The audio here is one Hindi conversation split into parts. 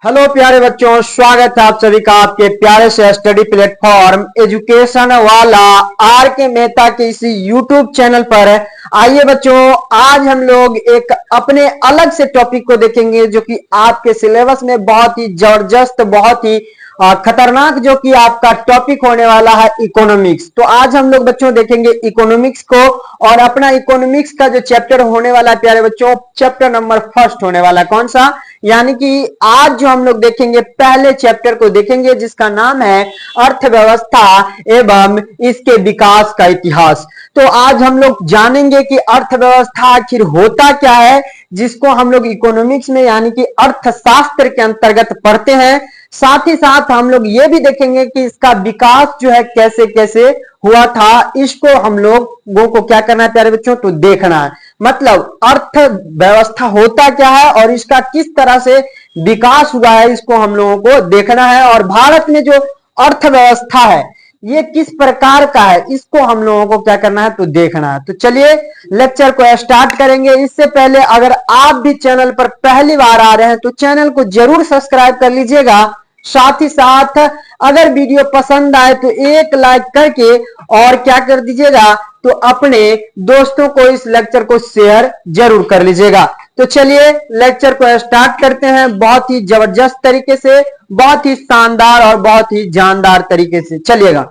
हेलो प्यारे बच्चों, स्वागत है आप सभी का आपके प्यारे से स्टडी प्लेटफॉर्म एजुकेशन वाला आर के मेहता के इसी यूट्यूब चैनल पर। आइए बच्चों, आज हम लोग एक अपने अलग से टॉपिक को देखेंगे जो कि आपके सिलेबस में बहुत ही जबरदस्त, बहुत ही खतरनाक जो कि आपका टॉपिक होने वाला है इकोनॉमिक्स। तो आज हम लोग बच्चों देखेंगे इकोनॉमिक्स को, और अपना इकोनॉमिक्स का जो चैप्टर होने वाला है प्यारे बच्चों, चैप्टर नंबर फर्स्ट होने वाला है। कौन सा? यानी कि आज जो हम लोग देखेंगे पहले चैप्टर को देखेंगे जिसका नाम है अर्थव्यवस्था एवं इसके विकास का इतिहास। तो आज हम लोग जानेंगे कि अर्थव्यवस्था आखिर होता क्या है, जिसको हम लोग इकोनॉमिक्स में यानी कि अर्थशास्त्र के अंतर्गत पढ़ते हैं। साथ ही साथ हम लोग ये भी देखेंगे कि इसका विकास जो है कैसे कैसे हुआ था, इसको हम लोगों को क्या करना है प्यारे बच्चों, तो देखना है। मतलब अर्थव्यवस्था होता क्या है और इसका किस तरह से विकास हुआ है, इसको हम लोगों को देखना है। और भारत में जो अर्थव्यवस्था है ये किस प्रकार का है, इसको हम लोगों को क्या करना है, तो देखना है। तो चलिए लेक्चर को स्टार्ट करेंगे। इससे पहले अगर आप भी चैनल पर पहली बार आ रहे हैं तो चैनल को जरूर सब्सक्राइब कर लीजिएगा। साथ ही साथ अगर वीडियो पसंद आए तो एक लाइक करके और क्या कर दीजिएगा, तो अपने दोस्तों को इस लेक्चर को शेयर जरूर कर लीजिएगा। तो चलिए लेक्चर को स्टार्ट करते हैं बहुत ही जबरदस्त तरीके से, बहुत ही शानदार और बहुत ही जानदार तरीके से। चलिएगा,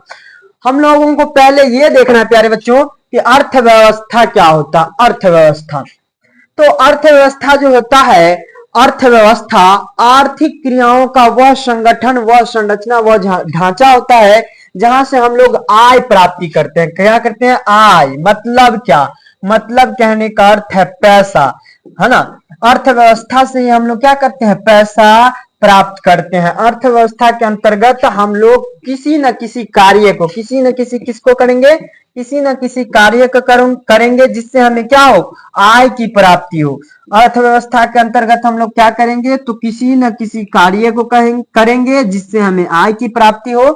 हम लोगों को पहले ये देखना है प्यारे बच्चों कि अर्थव्यवस्था क्या होता। अर्थव्यवस्था, तो अर्थव्यवस्था जो होता है, अर्थव्यवस्था आर्थिक क्रियाओं का वह संगठन, वह संरचना, वह ढांचा होता है जहां से हम लोग आय प्राप्ति करते हैं। क्या करते हैं? आय। मतलब क्या? मतलब कहने का अर्थ है पैसा, है ना। अर्थव्यवस्था से ही हम लोग क्या करते हैं? पैसा प्राप्त करते हैं। अर्थव्यवस्था के अंतर्गत हम लोग किसी न किसी कार्य को, किसी न किसी किसको करेंगे, किसी न किसी कार्य को करेंगे जिससे हमें क्या हो, आय की प्राप्ति हो। अर्थव्यवस्था के अंतर्गत हम लोग क्या करेंगे, तो किसी न किसी कार्य को करेंगे जिससे हमें आय की प्राप्ति हो।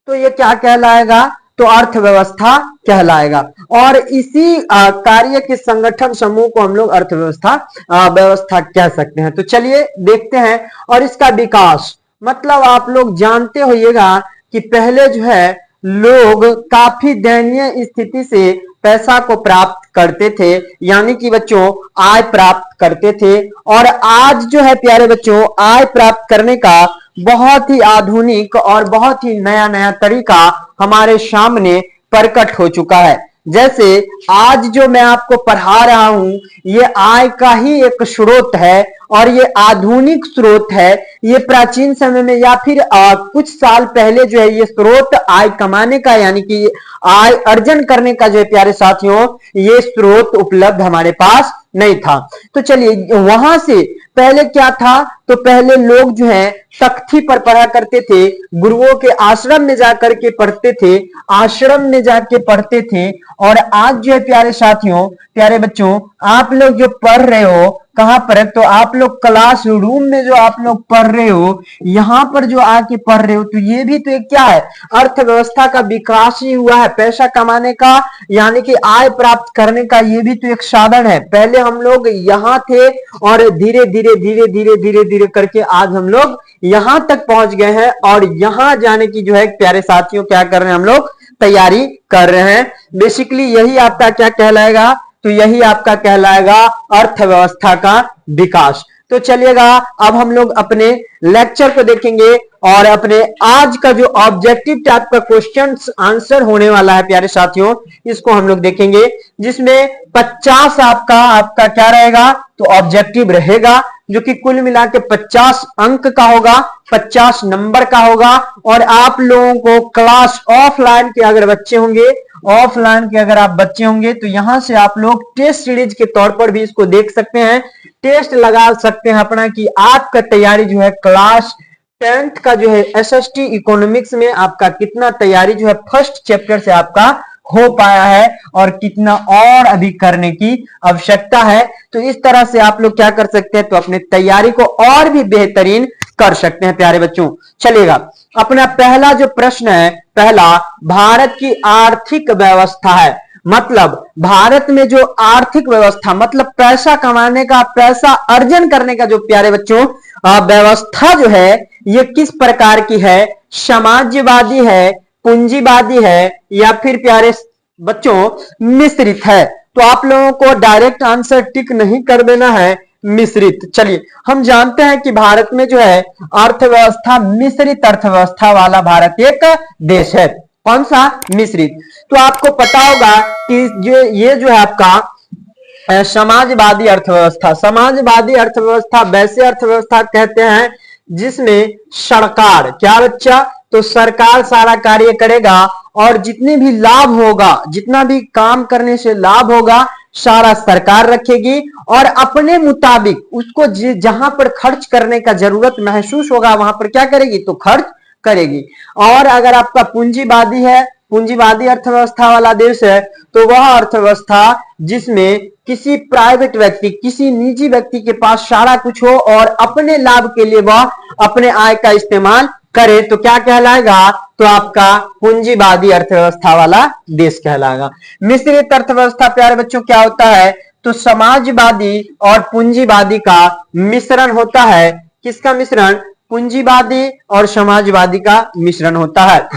तो ये क्या कहलाएगा, तो अर्थव्यवस्था कहलाएगा। और इसी कार्य के संगठन समूह को हम लोग अर्थव्यवस्था व्यवस्था कह सकते हैं। तो चलिए देखते हैं। और इसका विकास, मतलब आप लोग जानते होइएगा कि पहले जो है लोग काफी दयनीय स्थिति से पैसा को प्राप्त करते थे, यानी कि बच्चों आय प्राप्त करते थे। और आज जो है प्यारे बच्चों, आय प्राप्त करने का बहुत ही आधुनिक और बहुत ही नया नया तरीका हमारे सामने प्रकट हो चुका है। जैसे आज जो मैं आपको पढ़ा रहा हूं, ये आय का ही एक स्रोत है और ये आधुनिक स्रोत है। ये प्राचीन समय में या फिर कुछ साल पहले जो है ये स्रोत आय कमाने का, यानी कि आय अर्जन करने का जो है प्यारे साथियों, ये स्रोत उपलब्ध हमारे पास नहीं था। तो चलिए, वहां से पहले क्या था, तो पहले लोग जो है तख्ती पर पढ़ा करते थे, गुरुओं के आश्रम में जाकर के पढ़ते थे, आश्रम में जाके पढ़ते थे। और आज जो है प्यारे साथियों, प्यारे बच्चों, आप लोग जो पढ़ रहे हो कहां पर, तो आप लोग क्लास रूम में जो आप लोग पढ़ रहे हो, यहां पर जो आके पढ़ रहे हो, तो ये भी तो एक क्या है, अर्थव्यवस्था का विकास ही हुआ है। पैसा कमाने का यानी कि आय प्राप्त करने का ये भी तो एक साधन है। पहले हम लोग यहाँ थे और धीरे धीरे धीरे धीरे धीरे धीरे करके आज हम लोग यहां तक पहुंच गए हैं। और यहां जाने की जो है प्यारे साथियों क्या कर रहे हैं, हम लोग तैयारी कर रहे हैं। बेसिकली यही आपका क्या कहलाएगा, तो यही आपका कहलाएगा अर्थव्यवस्था का विकास। तो चलिएगा, अब हम लोग अपने लेक्चर को देखेंगे और अपने आज का जो ऑब्जेक्टिव टाइप का क्वेश्चन आंसर होने वाला है प्यारे साथियों, इसको हम लोग देखेंगे, जिसमें 50 आपका क्या रहेगा, तो ऑब्जेक्टिव रहेगा, जो कि कुल मिला के 50 अंक का होगा, 50 नंबर का होगा। और आप लोगों को क्लास ऑफलाइन के अगर बच्चे होंगे, ऑफलाइन के अगर आप बच्चे होंगे, तो यहां से आप लोग टेस्ट सीरीज के तौर पर भी इसको देख सकते हैं, टेस्ट लगा सकते हैं अपना कि आपका तैयारी जो है क्लास 10th का जो है एसएसटी इकोनॉमिक्स में आपका कितना तैयारी जो है फर्स्ट चैप्टर से आपका हो पाया है और कितना और अभी करने की आवश्यकता है। तो इस तरह से आप लोग क्या कर सकते हैं, तो अपने तैयारी को और भी बेहतरीन कर सकते हैं प्यारे बच्चों। चलिएगा, अपना पहला जो प्रश्न है, पहला भारत की आर्थिक व्यवस्था है। मतलब भारत में जो आर्थिक व्यवस्था, मतलब पैसा कमाने का, पैसा अर्जन करने का जो प्यारे बच्चों व्यवस्था जो है ये किस प्रकार की है, समाजवादी है, पूंजीवादी है, या फिर प्यारे बच्चों मिश्रित है। तो आप लोगों को डायरेक्ट आंसर टिक नहीं कर देना है, मिश्रित। चलिए हम जानते हैं कि भारत में जो है अर्थव्यवस्था मिश्रित अर्थव्यवस्था वाला भारत एक देश है। कौन सा? मिश्रित। तो आपको पता होगा कि ये जो है आपका समाजवादी अर्थव्यवस्था, समाजवादी अर्थव्यवस्था वैसे अर्थव्यवस्था कहते हैं जिसमें सरकार, क्या बच्चा? तो सरकार सारा कार्य करेगा और जितने भी लाभ होगा, जितना भी काम करने से लाभ होगा सारा सरकार रखेगी और अपने मुताबिक उसको जहां पर खर्च करने का जरूरत महसूस होगा वहां पर क्या करेगी? तो खर्च करेगी। और अगर आपका पूंजीवादी है, पूंजीवादी अर्थव्यवस्था वाला देश है, तो वह अर्थव्यवस्था जिसमें किसी प्राइवेट व्यक्ति, किसी निजी व्यक्ति के पास सारा कुछ हो और अपने लाभ के लिए वह अपने आय का इस्तेमाल करे, तो क्या कहलाएगा? तो आपका पूंजीवादी अर्थव्यवस्था वाला देश कहलाएगा। मिश्रित अर्थव्यवस्था प्यारे बच्चों क्या होता है? तो समाजवादी और पूंजीवादी का मिश्रण होता है। किसका मिश्रण? पूंजीवादी और समाजवादी का मिश्रण होता है।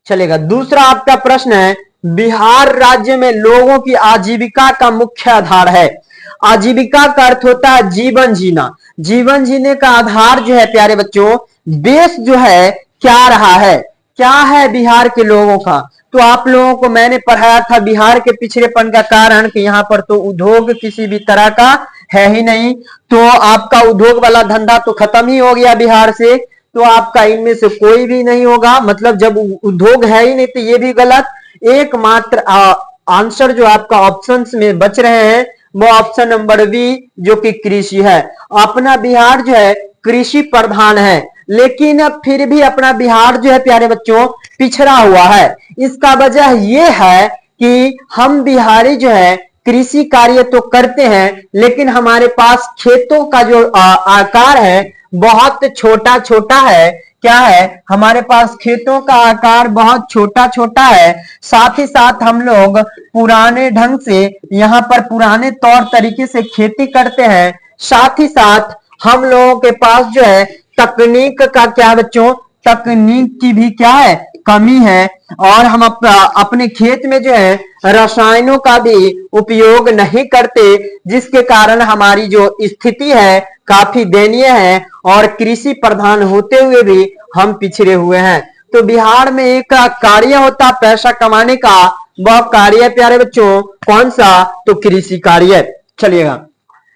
चलेगा। दूसरा आपका प्रश्न है, बिहार राज्य में लोगों की आजीविका का मुख्य आधार है। आजीविका का अर्थ होता है जीवन जीना। जीवन जीने का आधार जो है प्यारे बच्चों, देश जो है क्या रहा है, क्या है बिहार के लोगों का? तो आप लोगों को मैंने पढ़ाया था बिहार के पिछड़ेपन का कारण कि यहाँ पर तो उद्योग किसी भी तरह का है ही नहीं, तो आपका उद्योग वाला धंधा तो खत्म ही हो गया बिहार से, तो आपका इनमें से कोई भी नहीं होगा। मतलब जब उद्योग है ही नहीं तो ये भी गलत। एकमात्र आंसर जो आपका ऑप्शंस में बच रहे हैं वो ऑप्शन नंबर बी जो कि कृषि है। अपना बिहार जो है कृषि प्रधान है, लेकिन अब फिर भी अपना बिहार जो है प्यारे बच्चों पिछड़ा हुआ है। इसका वजह यह है कि हम बिहारी जो है कृषि कार्य तो करते हैं, लेकिन हमारे पास खेतों का जो आकार है बहुत छोटा छोटा है। क्या है? हमारे पास खेतों का आकार बहुत छोटा छोटा है। साथ ही साथ हम लोग पुराने ढंग से यहाँ पर पुराने तौर तरीके से खेती करते हैं। साथ ही साथ हम लोगों के पास जो है तकनीक का क्या बच्चों, तकनीक की भी क्या है? कमी है। और हम अपने खेत में जो है रसायनों का भी उपयोग नहीं करते, जिसके कारण हमारी जो स्थिति है काफी दयनीय है और कृषि प्रधान होते हुए भी हम पिछड़े हुए हैं। तो बिहार में एक कार्य होता पैसा कमाने का, वह कार्य प्यारे बच्चों कौन सा? तो कृषि कार्य। चलिएगा।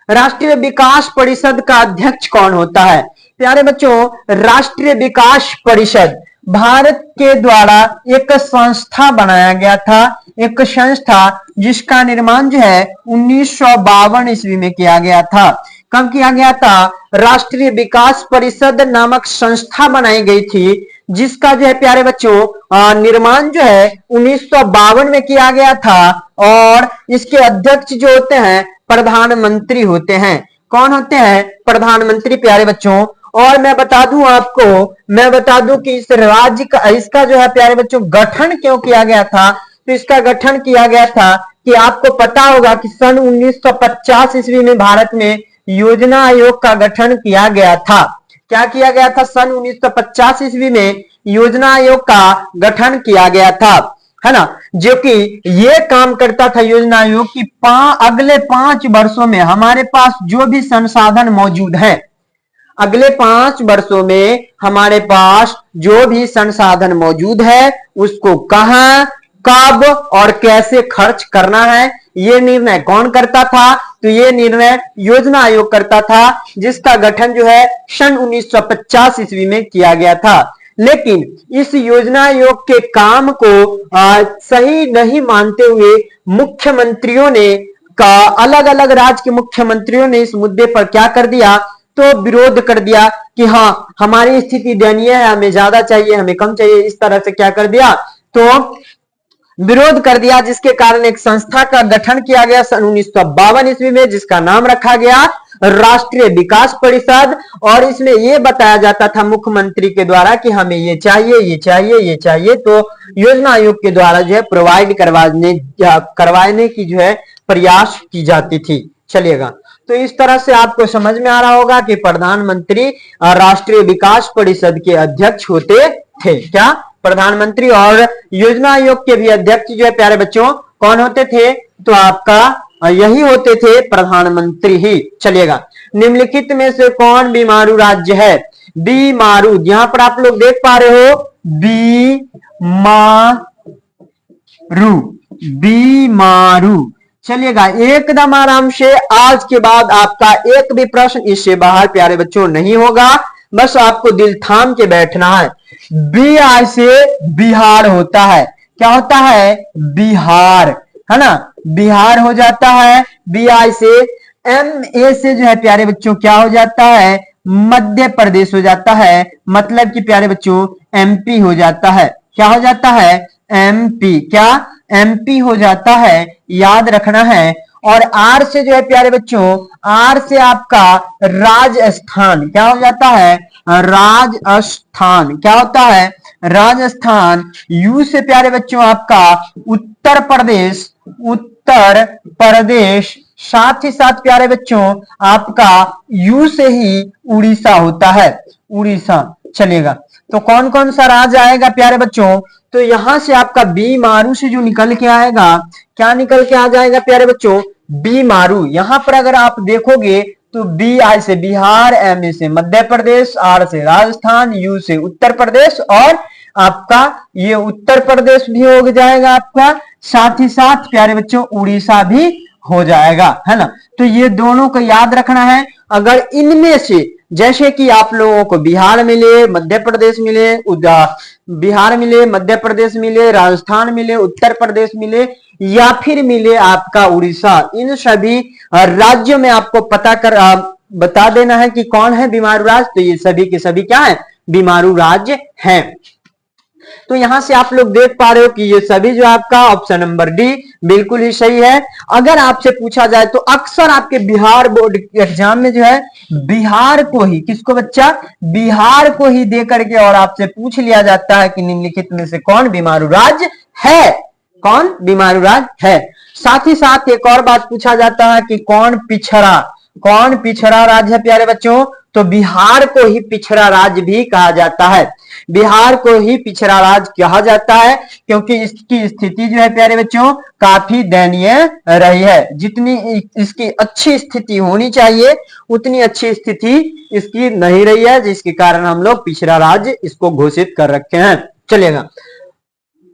राष्ट्रीय विकास परिषद का अध्यक्ष कौन होता है? प्यारे बच्चों राष्ट्रीय विकास परिषद भारत के द्वारा एक संस्था बनाया गया था, एक संस्था जिसका निर्माण जो है 1952 ईस्वी में किया गया था। कब किया गया था? राष्ट्रीय विकास परिषद नामक संस्था बनाई गई थी, जिसका जो है प्यारे बच्चों निर्माण जो है 1952 में किया गया था। और इसके अध्यक्ष जो होते हैं प्रधानमंत्री होते हैं। कौन होते हैं? प्रधानमंत्री प्यारे बच्चों। और मैं बता दूं कि इस राज्य का, इसका जो है प्यारे बच्चों गठन क्यों किया गया था? तो इसका गठन किया गया था कि आपको पता होगा कि सन 1950 ईस्वी में भारत में योजना आयोग का गठन किया गया था। क्या किया गया था? सन 1950 ईस्वी में योजना आयोग का गठन किया गया था, है ना, जो कि ये काम करता था योजना आयोग की अगले 5 वर्षों में हमारे पास जो भी संसाधन मौजूद है, अगले 5 वर्षों में हमारे पास जो भी संसाधन मौजूद है उसको कहां, कब और कैसे खर्च करना है, ये निर्णय कौन करता था? तो ये निर्णय योजना आयोग करता था, जिसका गठन जो है सन 1950 ईस्वी में किया गया था। लेकिन इस योजना आयोग के काम को सही नहीं मानते हुए मुख्यमंत्रियों ने अलग अलग राज्य के मुख्यमंत्रियों ने इस मुद्दे पर क्या कर दिया? तो विरोध कर दिया कि हाँ हमारी स्थिति दयनीय है, हमें ज्यादा चाहिए, हमें कम चाहिए। इस तरह से क्या कर दिया? तो विरोध कर दिया, जिसके कारण एक संस्था का गठन किया गया सन 1952 ईस्वी में, जिसका नाम रखा गया राष्ट्रीय विकास परिषद। और इसमें यह बताया जाता था मुख्यमंत्री के द्वारा कि हमें ये चाहिए, ये चाहिए, ये चाहिए, तो योजना आयोग के द्वारा जो है प्रोवाइड करवाने की जो है प्रयास की जाती थी। चलिएगा। तो इस तरह से आपको समझ में आ रहा होगा कि प्रधानमंत्री राष्ट्रीय विकास परिषद के अध्यक्ष होते थे। क्या? प्रधानमंत्री। और योजना आयोग के भी अध्यक्ष जो है प्यारे बच्चों कौन होते थे? तो आपका यही होते थे, प्रधानमंत्री ही। चलिएगा, निम्नलिखित में से कौन बीमारू राज्य है? बीमारू, यहां पर आप लोग देख पा रहे हो बीमारू, बीमारू। चलिएगा, एकदम आराम से। आज के बाद आपका एक भी प्रश्न इससे बाहर प्यारे बच्चों नहीं होगा, बस आपको दिल थाम के बैठना है। बिहार से बिहार होता है, क्या होता है? बिहार, है ना, बिहार हो जाता है। बिहार से एम ए से जो है प्यारे बच्चों क्या हो जाता है? मध्य प्रदेश हो जाता है, मतलब कि प्यारे बच्चों एमपी हो जाता है। क्या हो जाता है? एमपी। क्या? एमपी हो जाता है, याद रखना है। और आर से जो है प्यारे बच्चों, आर से आपका राजस्थान क्या हो जाता है? राजस्थान। क्या होता है? राजस्थान। यू से प्यारे बच्चों आपका उत्तर प्रदेश, उत्तर प्रदेश। साथ ही साथ प्यारे बच्चों आपका यू से ही उड़ीसा होता है, उड़ीसा। चलेगा, तो कौन कौन सा राज्य आएगा प्यारे बच्चों? तो यहां से आपका बीमारू से जो निकल के आएगा, क्या निकल के आ जाएगा प्यारे बच्चों? बीमारू। यहां पर अगर आप देखोगे तो बी आई से बिहार, एम ए से मध्य प्रदेश, आर से राजस्थान, यू से उत्तर प्रदेश, और आपका ये उत्तर प्रदेश भी हो जाएगा आपका, साथ ही साथ प्यारे बच्चों उड़ीसा भी हो जाएगा, है ना। तो ये दोनों को याद रखना है। अगर इनमें से जैसे कि आप लोगों को बिहार मिले, मध्य प्रदेश मिले, बिहार मिले, मध्य प्रदेश मिले, राजस्थान मिले, उत्तर प्रदेश मिले, या फिर मिले आपका उड़ीसा, इन सभी राज्यों में आपको बता देना है कि कौन है बीमारू राज्य। तो ये सभी के सभी क्या है? बीमारू राज्य हैं। तो यहां से आप लोग देख पा रहे हो कि ये सभी जो आपका ऑप्शन नंबर डी बिल्कुल ही सही है। अगर आपसे पूछा जाए तो अक्सर आपके बिहार बोर्ड एग्जाम में जो है बिहार को ही, किसको बच्चा? बिहार को ही दे करके और आपसे पूछ लिया जाता है कि निम्नलिखित में से कौन बीमारू राज्य है? कौन बीमारू राज्य है? साथ ही साथ एक और बात पूछा जाता है कि कौन पिछड़ा राज्य है प्यारे बच्चों? तो बिहार को ही पिछड़ा राज्य भी कहा जाता है। बिहार को ही पिछड़ा राज्य कहा जाता है क्योंकि इसकी स्थिति जो है प्यारे बच्चों काफी दयनीय रही है। जितनी इसकी अच्छी स्थिति होनी चाहिए उतनी अच्छी स्थिति इसकी नहीं रही है, जिसके कारण हम लोग पिछड़ा राज्य इसको घोषित कर रखे हैं। चलिएगा,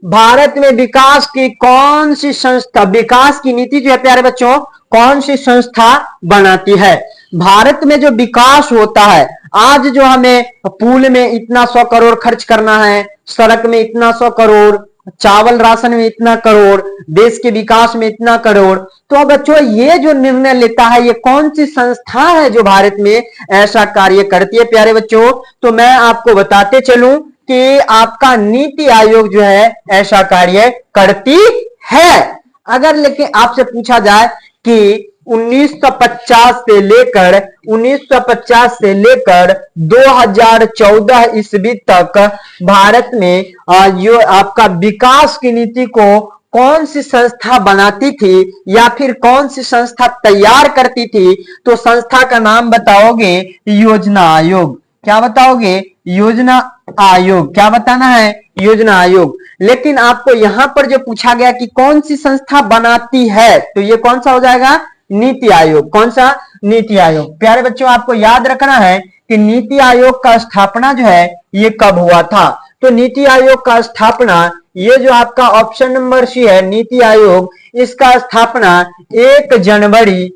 भारत में विकास की कौन सी संस्था, विकास की नीति जो है प्यारे बच्चों कौन सी संस्था बनाती है? भारत में जो विकास होता है, आज जो हमें पुल में इतना 100 करोड़ खर्च करना है, सड़क में इतना 100 करोड़, चावल राशन में इतना करोड़, देश के विकास में इतना करोड़, तो बच्चों ये जो निर्णय लेता है ये कौन सी संस्था है जो भारत में ऐसा कार्य करती है प्यारे बच्चों? तो मैं आपको बताते चलूं कि आपका नीति आयोग जो है ऐसा कार्य करती है। अगर लेकिन आपसे पूछा जाए कि 1950 से लेकर 2014 ईस्वी तक भारत में जो आपका विकास की नीति को कौन सी संस्था बनाती थी या फिर कौन सी संस्था तैयार करती थी, तो संस्था का नाम बताओगे? योजना आयोग। क्या बताओगे? योजना आयोग। क्या बताना है? योजना आयोग। लेकिन आपको यहां पर जो पूछा गया कि कौन सी संस्था बनाती है, तो ये कौन सा हो जाएगा? नीति आयोग। कौन सा? नीति आयोग। प्यारे बच्चों आपको याद रखना है कि नीति आयोग का स्थापना जो है ये कब हुआ था? तो नीति आयोग का स्थापना, ये जो आपका ऑप्शन नंबर सी है नीति आयोग, इसका स्थापना 1 जनवरी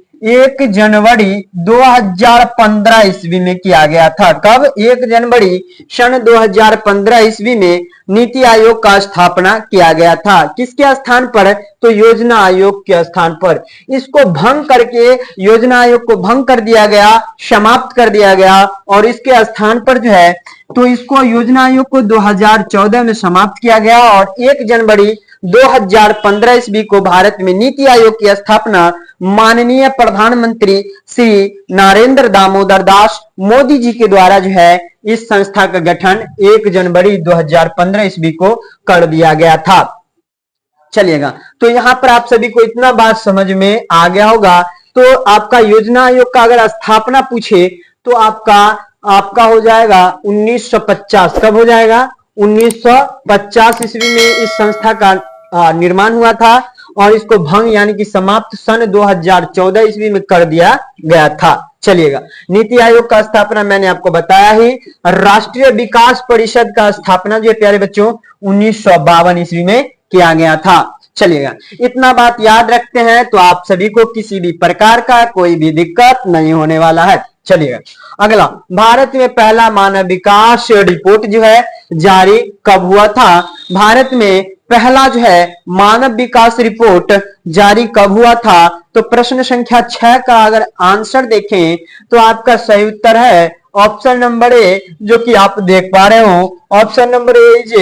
2015 ईस्वी में किया गया था। कब? 1 जनवरी सन 2015 ईस्वी में नीति आयोग का स्थापना किया गया था। किसके स्थान पर? तो योजना आयोग के स्थान पर। इसको भंग करके योजना आयोग को भंग कर दिया गया, समाप्त कर दिया गया, और इसके स्थान पर जो है तो इसको योजना आयोग को 2014 में समाप्त किया गया और 1 जनवरी 2015 ईस्वी को भारत में नीति आयोग की स्थापना माननीय प्रधानमंत्री श्री नरेंद्र दामोदर दास मोदी जी के द्वारा जो है इस संस्था का गठन 1 जनवरी 2015 ईस्वी को कर दिया गया था। चलिएगा, तो यहां पर आप सभी को इतना बात समझ में आ गया होगा। तो आपका योजना आयोग का अगर स्थापना पूछे तो आपका हो जाएगा 1950। कब हो जाएगा? 1950 ईस्वी में इस संस्था का निर्माण हुआ था और इसको भंग यानी कि समाप्त सन 2014 ईस्वी में कर दिया गया था। चलिएगा, नीति आयोग का स्थापना मैंने आपको बताया ही। राष्ट्रीय विकास परिषद का स्थापना जो है प्यारे बच्चों 1952 ईस्वी में किया गया था। चलिएगा, इतना बात याद रखते हैं तो आप सभी को किसी भी प्रकार का कोई भी दिक्कत नहीं होने वाला है। चलिएगा, अगला, भारत में पहला मानव विकास रिपोर्ट जो है जारी कब हुआ था? भारत में पहला जो है मानव विकास रिपोर्ट जारी कब हुआ था? तो प्रश्न संख्या 6 का अगर आंसर देखें तो आपका सही उत्तर है ऑप्शन नंबर ए, जो कि आप देख पा रहे हो। Option number A is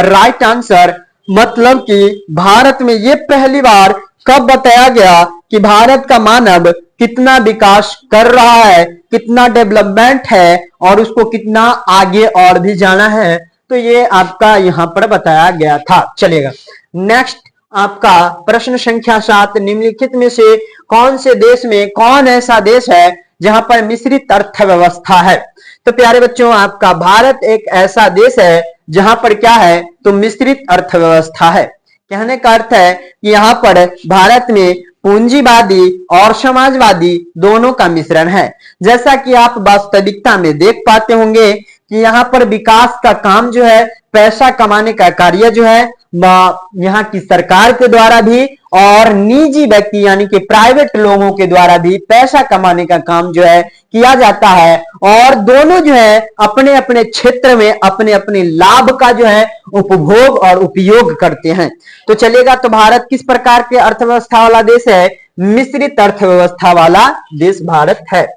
right answer. मतलब कि भारत में ये पहली बार कब बताया गया कि भारत का मानव कितना विकास कर रहा है, कितना डेवलपमेंट है और उसको कितना आगे और भी जाना है, तो ये आपका यहां पर बताया गया था। चलेगा, नेक्स्ट आपका प्रश्न संख्या 7, निम्नलिखित में से कौन से देश में कौन ऐसा देश है जहां पर मिश्रित अर्थव्यवस्था है? तो प्यारे बच्चों, आपका भारत एक ऐसा देश है जहां पर क्या है? तो मिश्रित अर्थव्यवस्था है। कहने का अर्थ है कि यहाँ पर भारत में पूंजीवादी और समाजवादी दोनों का मिश्रण है। जैसा कि आप वास्तविकता में देख पाते होंगे कि यहाँ पर विकास का काम जो है, पैसा कमाने का कार्य जो है यहाँ की सरकार के द्वारा भी और निजी व्यक्ति यानी कि प्राइवेट लोगों के द्वारा भी पैसा कमाने का काम जो है किया जाता है और दोनों जो है अपने अपने क्षेत्र में अपने अपने लाभ का जो है उपभोग और उपयोग करते हैं। तो चलेगा, तो भारत किस प्रकार के अर्थव्यवस्था वाला देश है? मिश्रित अर्थव्यवस्था वाला देश भारत है।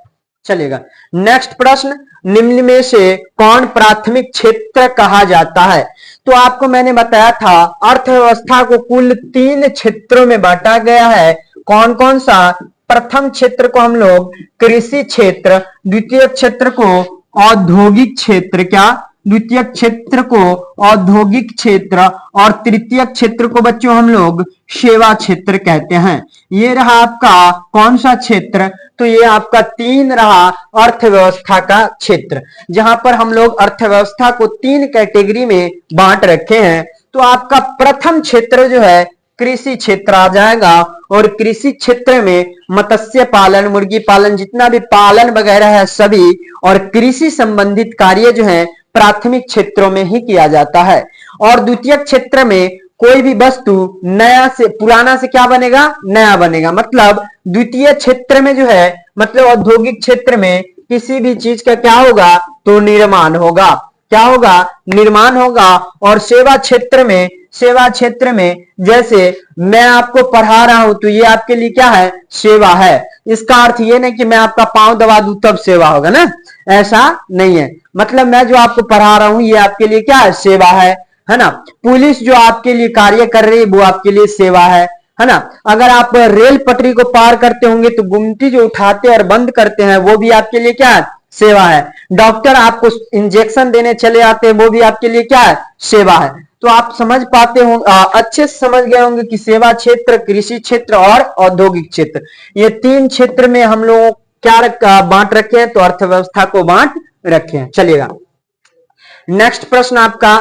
चलेगा, नेक्स्ट प्रश्न, निम्न में से कौन प्राथमिक क्षेत्र कहा जाता है? तो आपको मैंने बताया था अर्थव्यवस्था को कुल 3 क्षेत्रों में बांटा गया है। कौन कौन सा? प्रथम क्षेत्र को हम लोग कृषि क्षेत्र, द्वितीय क्षेत्र को औद्योगिक क्षेत्र, क्या? द्वितीय क्षेत्र को औद्योगिक क्षेत्र और तृतीय क्षेत्र को बच्चों हम लोग सेवा क्षेत्र कहते हैं। ये रहा आपका कौन सा क्षेत्र? तो ये आपका 3 रहा अर्थव्यवस्था का क्षेत्र, जहां पर हम लोग अर्थव्यवस्था को 3 कैटेगरी में बांट रखे हैं। तो आपका प्रथम क्षेत्र जो है कृषि क्षेत्र आ जाएगा और कृषि क्षेत्र में मत्स्य पालन, मुर्गी पालन, जितना भी पालन वगैरह है सभी और कृषि संबंधित कार्य जो है प्राथमिक क्षेत्रों में ही किया जाता है। और द्वितीय क्षेत्र में कोई भी वस्तु नया से पुराना से क्या बनेगा? नया बनेगा। मतलब द्वितीय क्षेत्र में जो है, मतलब औद्योगिक क्षेत्र में किसी भी चीज का क्या होगा? तो निर्माण होगा। क्या होगा? निर्माण होगा। और सेवा क्षेत्र में जैसे मैं आपको पढ़ा रहा हूं तो ये आपके लिए क्या है? सेवा है। इसका अर्थ ये नहीं कि मैं आपका पांव दबा दूं तब सेवा होगा ना, ऐसा नहीं है। मतलब मैं जो आपको पढ़ा रहा हूं ये आपके लिए क्या है? सेवा है ना। पुलिस जो आपके लिए कार्य कर रही है वो आपके लिए सेवा है ना। अगर आप रेल पटरी को पार करते होंगे तो गुमटी जो उठाते और बंद करते हैं वो भी आपके लिए क्या है? सेवा है। डॉक्टर आपको इंजेक्शन देने चले आते हैं वो भी आपके लिए क्या है? सेवा है। तो आप समझ पाते होंगे, अच्छे से समझ गए होंगे कि सेवा क्षेत्र, कृषि क्षेत्र और औद्योगिक क्षेत्र, ये 3 क्षेत्र में हम लोग क्या बांट रखे हैं? तो अर्थव्यवस्था को बांट रखे हैं। चलिएगा, नेक्स्ट प्रश्न आपका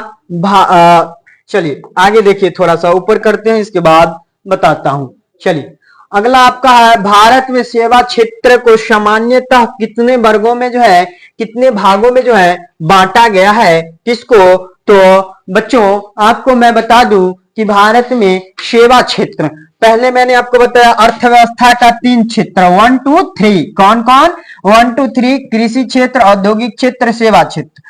चलिए आगे देखिए, थोड़ा सा ऊपर करते हैं, इसके बाद बताता हूं। चलिए, अगला आपका है भारत में सेवा क्षेत्र को सामान्यतः कितने वर्गों में जो है, कितने भागों में जो है बांटा गया है? किसको? तो बच्चों आपको मैं बता दूं कि भारत में सेवा क्षेत्र, पहले मैंने आपको बताया अर्थव्यवस्था का 3 क्षेत्र, 1 2 3, कौन कौन? 1 2 3, कृषि क्षेत्र, औद्योगिक क्षेत्र, सेवा क्षेत्र।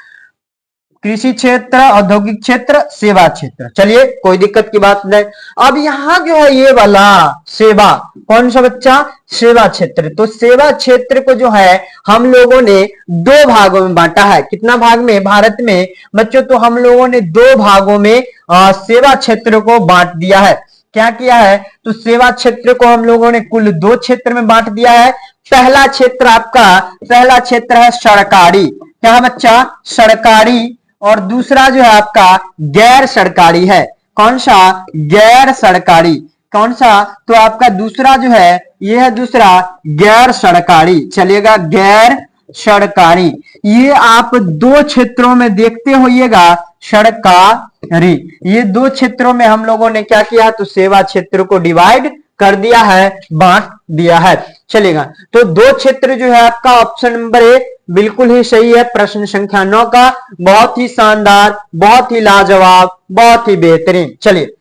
कृषि क्षेत्र, औद्योगिक क्षेत्र, सेवा क्षेत्र। चलिए, कोई दिक्कत की बात नहीं। अब यहां जो है ये वाला सेवा, कौन सा बच्चा? सेवा क्षेत्र। तो सेवा क्षेत्र को जो है हम लोगों ने 2 भागों में बांटा है। कितना भाग में? भारत में बच्चों तो हम लोगों ने 2 भागों में सेवा क्षेत्र को बांट दिया है। क्या किया है? तो सेवा क्षेत्र को हम लोगों ने कुल 2 क्षेत्र में बांट दिया है। पहला क्षेत्र है सरकारी, क्या बच्चा? सरकारी। और दूसरा जो है आपका गैर सरकारी है। कौन सा? गैर सरकारी। कौन सा? तो आपका दूसरा जो है ये है दूसरा गैर सरकारी। चलिएगा, गैर सरकारी। ये आप दो क्षेत्रों में देखते होइएगा, सरकारी। ये दो क्षेत्रों में हम लोगों ने क्या किया? तो सेवा क्षेत्र को डिवाइड कर दिया है, बांट दिया है। चलेगा, तो दो क्षेत्र जो है आपका ऑप्शन नंबर ए बिल्कुल ही सही है। प्रश्न संख्या 9 का बहुत ही शानदार, बहुत ही लाजवाब, बहुत ही बेहतरीन। चलिए,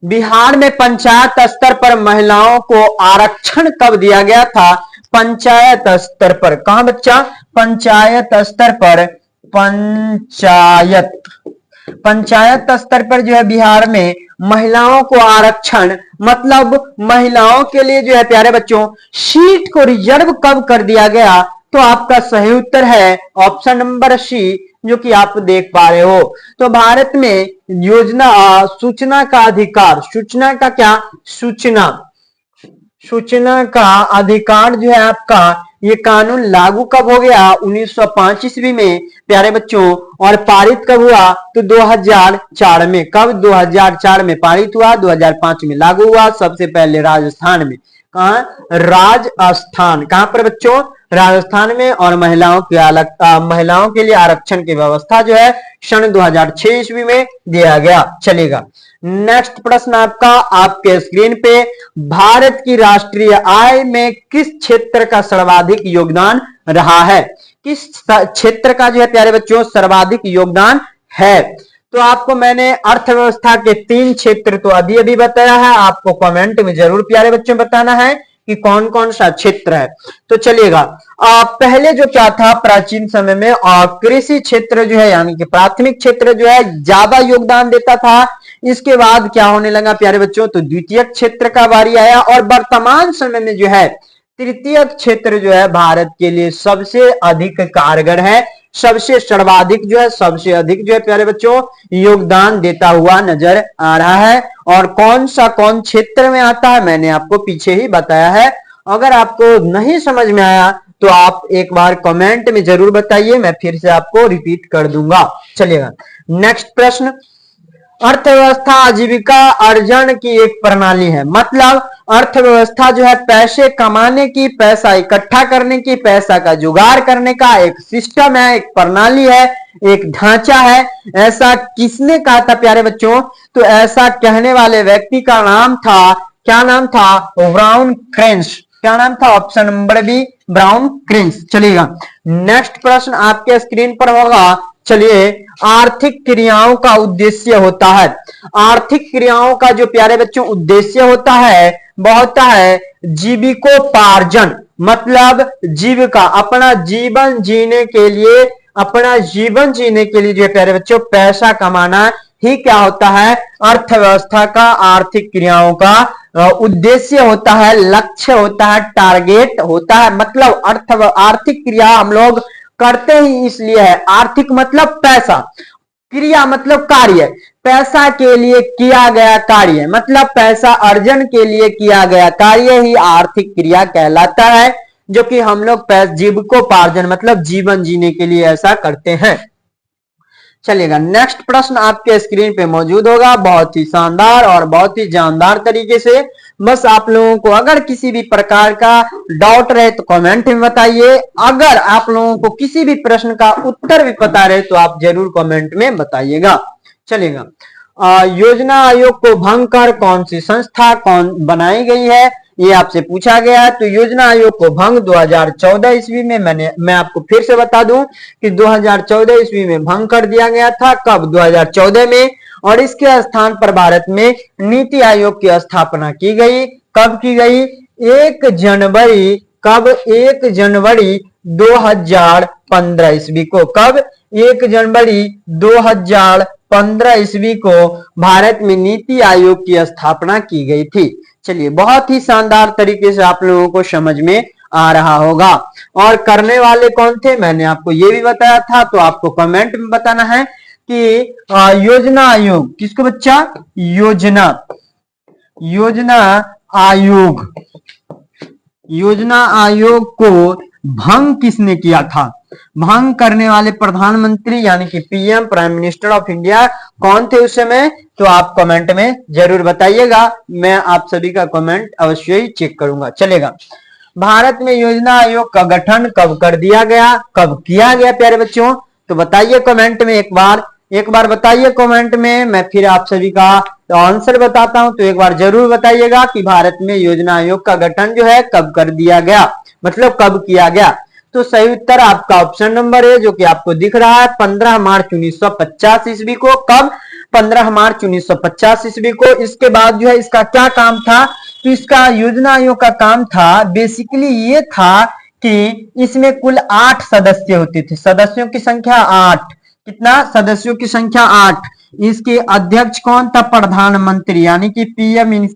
बिहार में पंचायत स्तर पर महिलाओं को आरक्षण कब दिया गया था? पंचायत स्तर पर। कहां बच्चा? पंचायत स्तर पर। पंचायत स्तर पर जो है बिहार में महिलाओं को आरक्षण, मतलब महिलाओं के लिए जो है प्यारे बच्चों सीट को रिजर्व कब कर दिया गया? तो आपका सही उत्तर है ऑप्शन नंबर सी, जो कि आप देख पा रहे हो। तो भारत में योजना सूचना का अधिकार, सूचना का क्या? सूचना का अधिकार जो है आपका, ये कानून लागू कब हो गया? 1905 ईस्वी में प्यारे बच्चों। और पारित कब हुआ? तो 2004 में। कब? 2004 में पारित हुआ, 2005 में लागू हुआ। सबसे पहले राजस्थान में। कहा? राजस्थान। कहां पर बच्चों? राजस्थान में। और महिलाओं के लिए आरक्षण की व्यवस्था जो है सन 2006 ईस्वी में दिया गया। चलेगा, नेक्स्ट प्रश्न आपका आपके स्क्रीन पे। भारत की राष्ट्रीय आय में किस क्षेत्र का सर्वाधिक योगदान रहा है? किस क्षेत्र का जो है प्यारे बच्चों सर्वाधिक योगदान है? तो आपको मैंने अर्थव्यवस्था के 3 क्षेत्र तो अभी बताया है। आपको कमेंट में जरूर प्यारे बच्चों बताना है कि कौन कौन सा क्षेत्र है। तो चलिएगा, पहले जो क्या था प्राचीन समय में कृषि क्षेत्र जो है यानी कि प्राथमिक क्षेत्र जो है ज्यादा योगदान देता था। इसके बाद क्या होने लगा प्यारे बच्चों? तो द्वितीय क्षेत्र का बारी आया। और वर्तमान समय में जो है तृतीय क्षेत्र जो है भारत के लिए सबसे अधिक कारगर है, सबसे सर्वाधिक जो है, सबसे अधिक जो है प्यारे बच्चों योगदान देता हुआ नजर आ रहा है। और कौन क्षेत्र में आता है मैंने आपको पीछे ही बताया है। अगर आपको नहीं समझ में आया तो आप एक बार कमेंट में जरूर बताइए, मैं फिर से आपको रिपीट कर दूंगा। चलिएगा, नेक्स्ट प्रश्न। अर्थव्यवस्था आजीविका अर्जन की एक प्रणाली है। मतलब अर्थव्यवस्था जो है पैसे कमाने की, पैसा इकट्ठा करने की, पैसा का जुगाड़ करने का एक सिस्टम है, एक प्रणाली है, एक ढांचा है। ऐसा किसने कहा था प्यारे बच्चों? तो ऐसा कहने वाले व्यक्ति का नाम था, क्या नाम था? Brown cranes. क्या नाम था? Option number B, brown cranes. चलिएगा, नेक्स्ट प्रश्न आपके स्क्रीन पर होगा। चलिए, आर्थिक क्रियाओं का उद्देश्य होता है। आर्थिक क्रियाओं का जो प्यारे बच्चों उद्देश्य होता है वह होता है जीविकोपार्जन। मतलब जीविका, अपना जीवन जीने के लिए, अपना जीवन जीने के लिए जो प्यारे बच्चों पैसा कमाना ही क्या होता है? अर्थव्यवस्था का, आर्थिक क्रियाओं का उद्देश्य होता है, लक्ष्य होता है, टारगेट होता है। मतलब आर्थिक क्रिया हम लोग करते ही इसलिए है। आर्थिक मतलब पैसा, क्रिया मतलब कार्य, पैसा के लिए किया गया कार्य, मतलब पैसा अर्जन के लिए किया गया कार्य ही आर्थिक क्रिया कहलाता है, जो कि हम लोग जीविकोपार्जन मतलब जीवन जीने के लिए ऐसा करते हैं। चलिएगा, नेक्स्ट प्रश्न आपके स्क्रीन पे मौजूद होगा, बहुत ही शानदार और बहुत ही जानदार तरीके से। बस आप लोगों को अगर किसी भी प्रकार का डाउट रहे तो कमेंट में बताइए। अगर आप लोगों को किसी भी प्रश्न का उत्तर भी पता रहे तो आप जरूर कमेंट में बताइएगा। चलिएगा, योजना आयोग को भंग कर कौन सी संस्था बनाई गई है, ये आपसे पूछा गया है। तो योजना आयोग को भंग 2014 ईस्वी में मैं आपको फिर से बता दूं कि 2014 ईस्वी में भंग कर दिया गया था। कब? 2014 में। और इसके स्थान पर भारत में नीति आयोग की स्थापना की गई। कब की गई? 1 जनवरी। कब? 1 जनवरी 2015 ईस्वी को। कब? 1 जनवरी 2015 ईस्वी को भारत में नीति आयोग की स्थापना की गई थी। चलिए, बहुत ही शानदार तरीके से आप लोगों को समझ में आ रहा होगा। और करने वाले कौन थे मैंने आपको ये भी बताया था, तो आपको कमेंट में बताना है कि योजना आयोग किसको बच्चा? योजना आयोग को भंग किसने किया था? भंग करने वाले प्रधानमंत्री यानी कि PM prime minister of India कौन थे उस समय? तो आप कमेंट में जरूर बताइएगा, मैं आप सभी का कमेंट अवश्य ही चेक करूंगा। चलेगा, भारत में योजना आयोग का गठन कब कर दिया गया, कब किया गया प्यारे बच्चों? तो बताइए कमेंट में, एक बार बताइए कमेंट में, मैं फिर आप सभी का तो आंसर बताता हूं। तो एक बार जरूर बताइएगा कि भारत में योजना आयोग का गठन जो है कब कर दिया गया, मतलब कब किया गया। तो सही उत्तर आपका ऑप्शन नंबर है, जो कि आपको दिख रहा है 15 मार्च 1950 ईस्वी को। कब? 15 मार्च 1950 ईस्वी को। इसके बाद जो है इसका क्या काम था? तो इसका योजना आयोग का काम था बेसिकली ये था कि इसमें कुल 8 सदस्य होते थे, सदस्यों की संख्या 8। कितना? सदस्यों की संख्या 8। इसके अध्यक्ष कौन था? प्रधानमंत्री यानी कि पीएम इस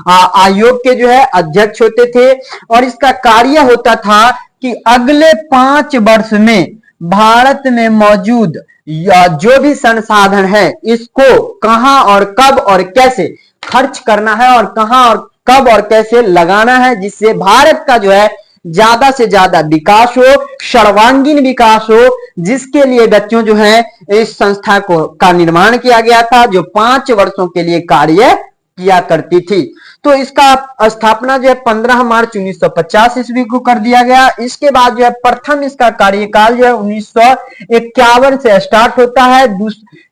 आयोग के जो है अध्यक्ष होते थे। और इसका कार्य होता था कि अगले 5 वर्ष में भारत में मौजूद जो भी संसाधन है इसको कहां और कब और कैसे खर्च करना है और कहां और कब और कैसे लगाना है, जिससे भारत का जो है ज्यादा से ज्यादा विकास हो, सर्वांगीण विकास हो, जिसके लिए बच्चों जो है इस संस्था को का निर्माण किया गया था, जो 5 वर्षों के लिए कार्य किया करती थी। तो इसका स्थापना जो है 15 मार्च 1950 ईस्वी को कर दिया गया। इसके बाद जो है प्रथम इसका कार्यकाल जो है 1951 से स्टार्ट होता है,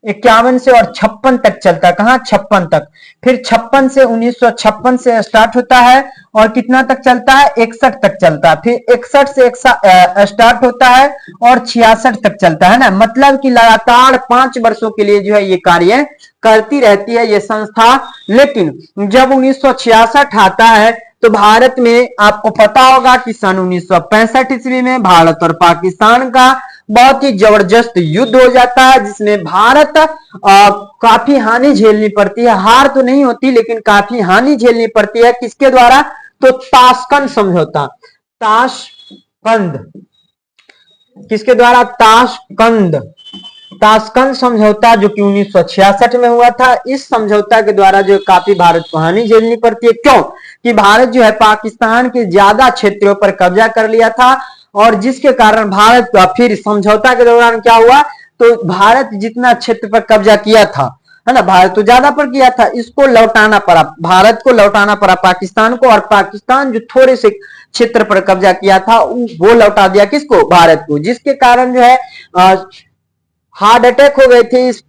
51 से और 56 तक चलता है। कहां? 56 तक। फिर 56 से 1956 से स्टार्ट होता है और कितना तक चलता है? 61 तक चलता है। फिर 61 से स्टार्ट होता है और 66 तक चलता है ना, मतलब कि लगातार 5 वर्षों के लिए जो है ये कार्य करती रहती है ये संस्था। लेकिन जब 1966 आता है तो भारत में आपको पता होगा कि सन 1965 ईस्वी में भारत और पाकिस्तान का बहुत ही जबरदस्त युद्ध हो जाता है, जिसमें भारत काफी हानि झेलनी पड़ती है। हार तो नहीं होती लेकिन काफी हानि झेलनी पड़ती है। किसके द्वारा? तो ताशकंद समझौता, ताशकंद किसके द्वारा? ताशकंद समझौता, जो कि 1966 में हुआ था। इस समझौता के द्वारा जो काफी भारत को हानि झेलनी पड़ती है। क्यों? कि भारत जो है पाकिस्तान के ज्यादा क्षेत्रों पर कब्जा कर लिया था, और जिसके कारण भारत का फिर समझौता के दौरान क्या हुआ? तो भारत जितना क्षेत्र पर कब्जा किया था, है ना, भारत तो ज्यादा पर किया था, इसको लौटाना पड़ा, भारत को लौटाना पड़ा पाकिस्तान को, और पाकिस्तान जो थोड़े से क्षेत्र पर कब्जा किया था वो लौटा दिया किसको? भारत को। जिसके कारण जो है हार्ट अटैक हो गए थे इस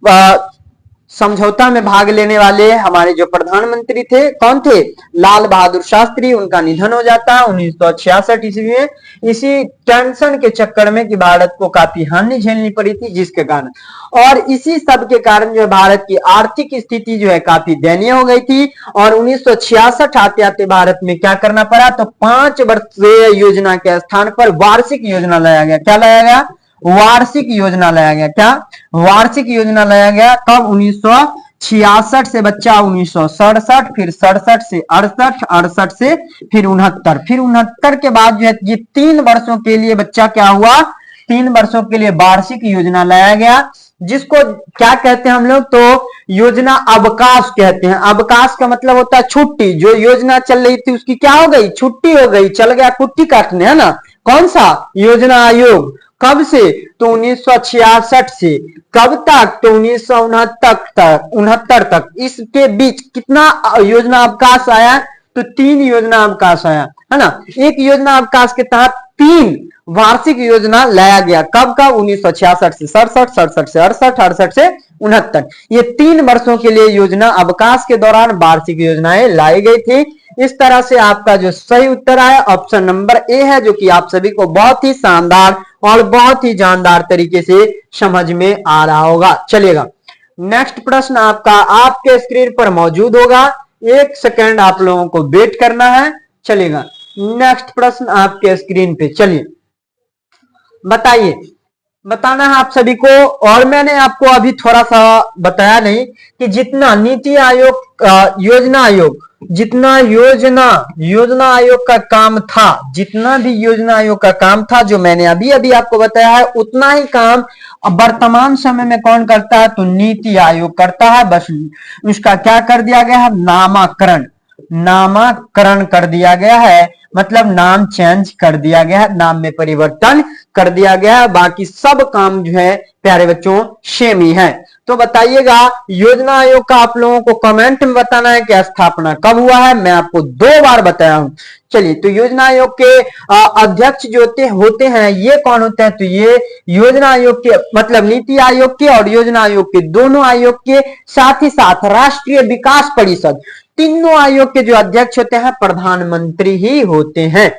समझौता में भाग लेने वाले हमारे जो प्रधानमंत्री थे, कौन थे? लाल बहादुर शास्त्री। उनका निधन हो जाता है 1966 ईस्वी में, इसी टेंशन के चक्कर में कि भारत को काफी हानि झेलनी पड़ी थी, जिसके कारण, और इसी सब के कारण जो है भारत की आर्थिक स्थिति जो है काफी दयनीय हो गई थी। और 1966 आते आते भारत में क्या करना पड़ा? तो 5 वर्षीय योजना के स्थान पर वार्षिक योजना लाया गया। क्या लाया गया? वार्षिक योजना लाया गया। क्या? वार्षिक योजना लाया गया। कब? 1966 से बच्चा 1967, फिर 67 से 68, 68 से फिर 69, फिर 69 के बाद जो है ये 3 वर्षों के लिए बच्चा क्या हुआ? 3 वर्षों के लिए वार्षिक योजना लाया गया, जिसको क्या कहते हैं हम लोग? तो योजना अवकाश कहते हैं। अवकाश का मतलब होता है छुट्टी। जो योजना चल रही थी उसकी क्या हो गई? छुट्टी हो गई, चल गया कुट्टी काटने, है ना। कौन सा? योजना आयोग। कब से? तो 1966 से। कब तक? तो 1969 तक। इसके बीच कितना योजना अवकाश आया? तो 3 योजना अवकाश आया, है ना। एक योजना अवकाश के तहत 3 वार्षिक योजना लाया गया। कब का? 1966 से 67, 67 से 68, 68 से 69। ये 3 वर्षों के लिए योजना अवकाश के दौरान वार्षिक योजनाएं लाई गई थी। इस तरह से आपका जो सही उत्तर है ऑप्शन नंबर ए है, जो कि आप सभी को बहुत ही शानदार और बहुत ही जानदार तरीके से समझ में आ रहा होगा। चलिएगा, नेक्स्ट प्रश्न आपका आपके स्क्रीन पर मौजूद होगा। 1 सेकेंड आप लोगों को वेट करना है। चलिएगा, नेक्स्ट प्रश्न आपके स्क्रीन पे। चलिए बताइए, बताना है आप सभी को। और मैंने आपको अभी थोड़ा सा बताया नहीं कि जितना नीति आयोग योजना आयोग जितना योजना आयोग का काम था, जितना भी योजना आयोग का काम था जो मैंने अभी अभी आपको बताया है, उतना ही काम वर्तमान समय में कौन करता है? तो नीति आयोग करता है। बस उसका क्या कर दिया गया है? नामाकरण कर दिया गया है, मतलब नाम चेंज कर दिया गया है, नाम में परिवर्तन कर दिया गया है, बाकी सब काम जो है प्यारे बच्चों सेम ही है। तो बताइएगा योजना आयोग का आप लोगों को कमेंट में बताना है कि स्थापना कब हुआ है। मैं आपको 2 बार बताया हूं। चलिए, तो योजना आयोग के अध्यक्ष जो होते हैं ये कौन होते हैं? तो ये योजना आयोग के मतलब नीति आयोग के और योजना आयोग के, दोनों आयोग के साथ ही साथ राष्ट्रीय विकास परिषद, तीनों आयोग के जो अध्यक्ष होते हैं प्रधानमंत्री ही होते हैं।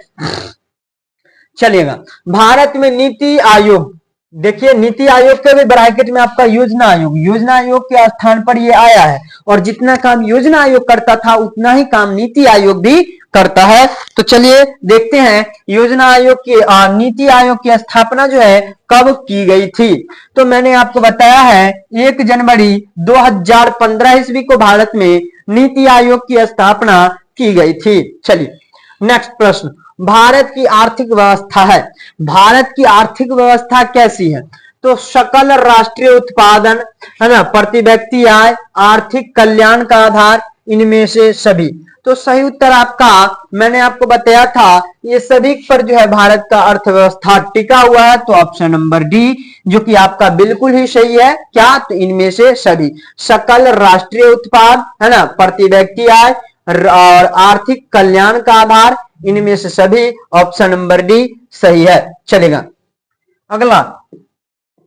चलिएगा, भारत में नीति आयोग, देखिए नीति आयोग के भी ब्रैकेट में आपका योजना आयोग के स्थान पर ये आया है, और जितना काम योजना आयोग करता था उतना ही काम नीति आयोग भी करता है। तो चलिए देखते हैं योजना आयोग की नीति आयोग की स्थापना जो है कब की गई थी। तो मैंने आपको बताया है 1 जनवरी 2015 ईस्वी को भारत में नीति आयोग की स्थापना की गई थी। चलिए नेक्स्ट प्रश्न, भारत की आर्थिक व्यवस्था है, भारत की आर्थिक व्यवस्था कैसी है? तो सकल राष्ट्रीय उत्पादन है ना, प्रति व्यक्ति आय, आर्थिक कल्याण का आधार, इनमें से सभी। तो सही उत्तर आपका मैंने आपको बताया था ये सभी पर जो है भारत का अर्थव्यवस्था टिका हुआ है। तो ऑप्शन नंबर डी जो कि आपका बिल्कुल ही सही है। क्या? तो इनमें से सभी, सकल राष्ट्रीय उत्पाद है ना, प्रति व्यक्ति आय और आर्थिक कल्याण का आधार, इनमें से सभी, ऑप्शन नंबर डी सही है। चलेगा अगला,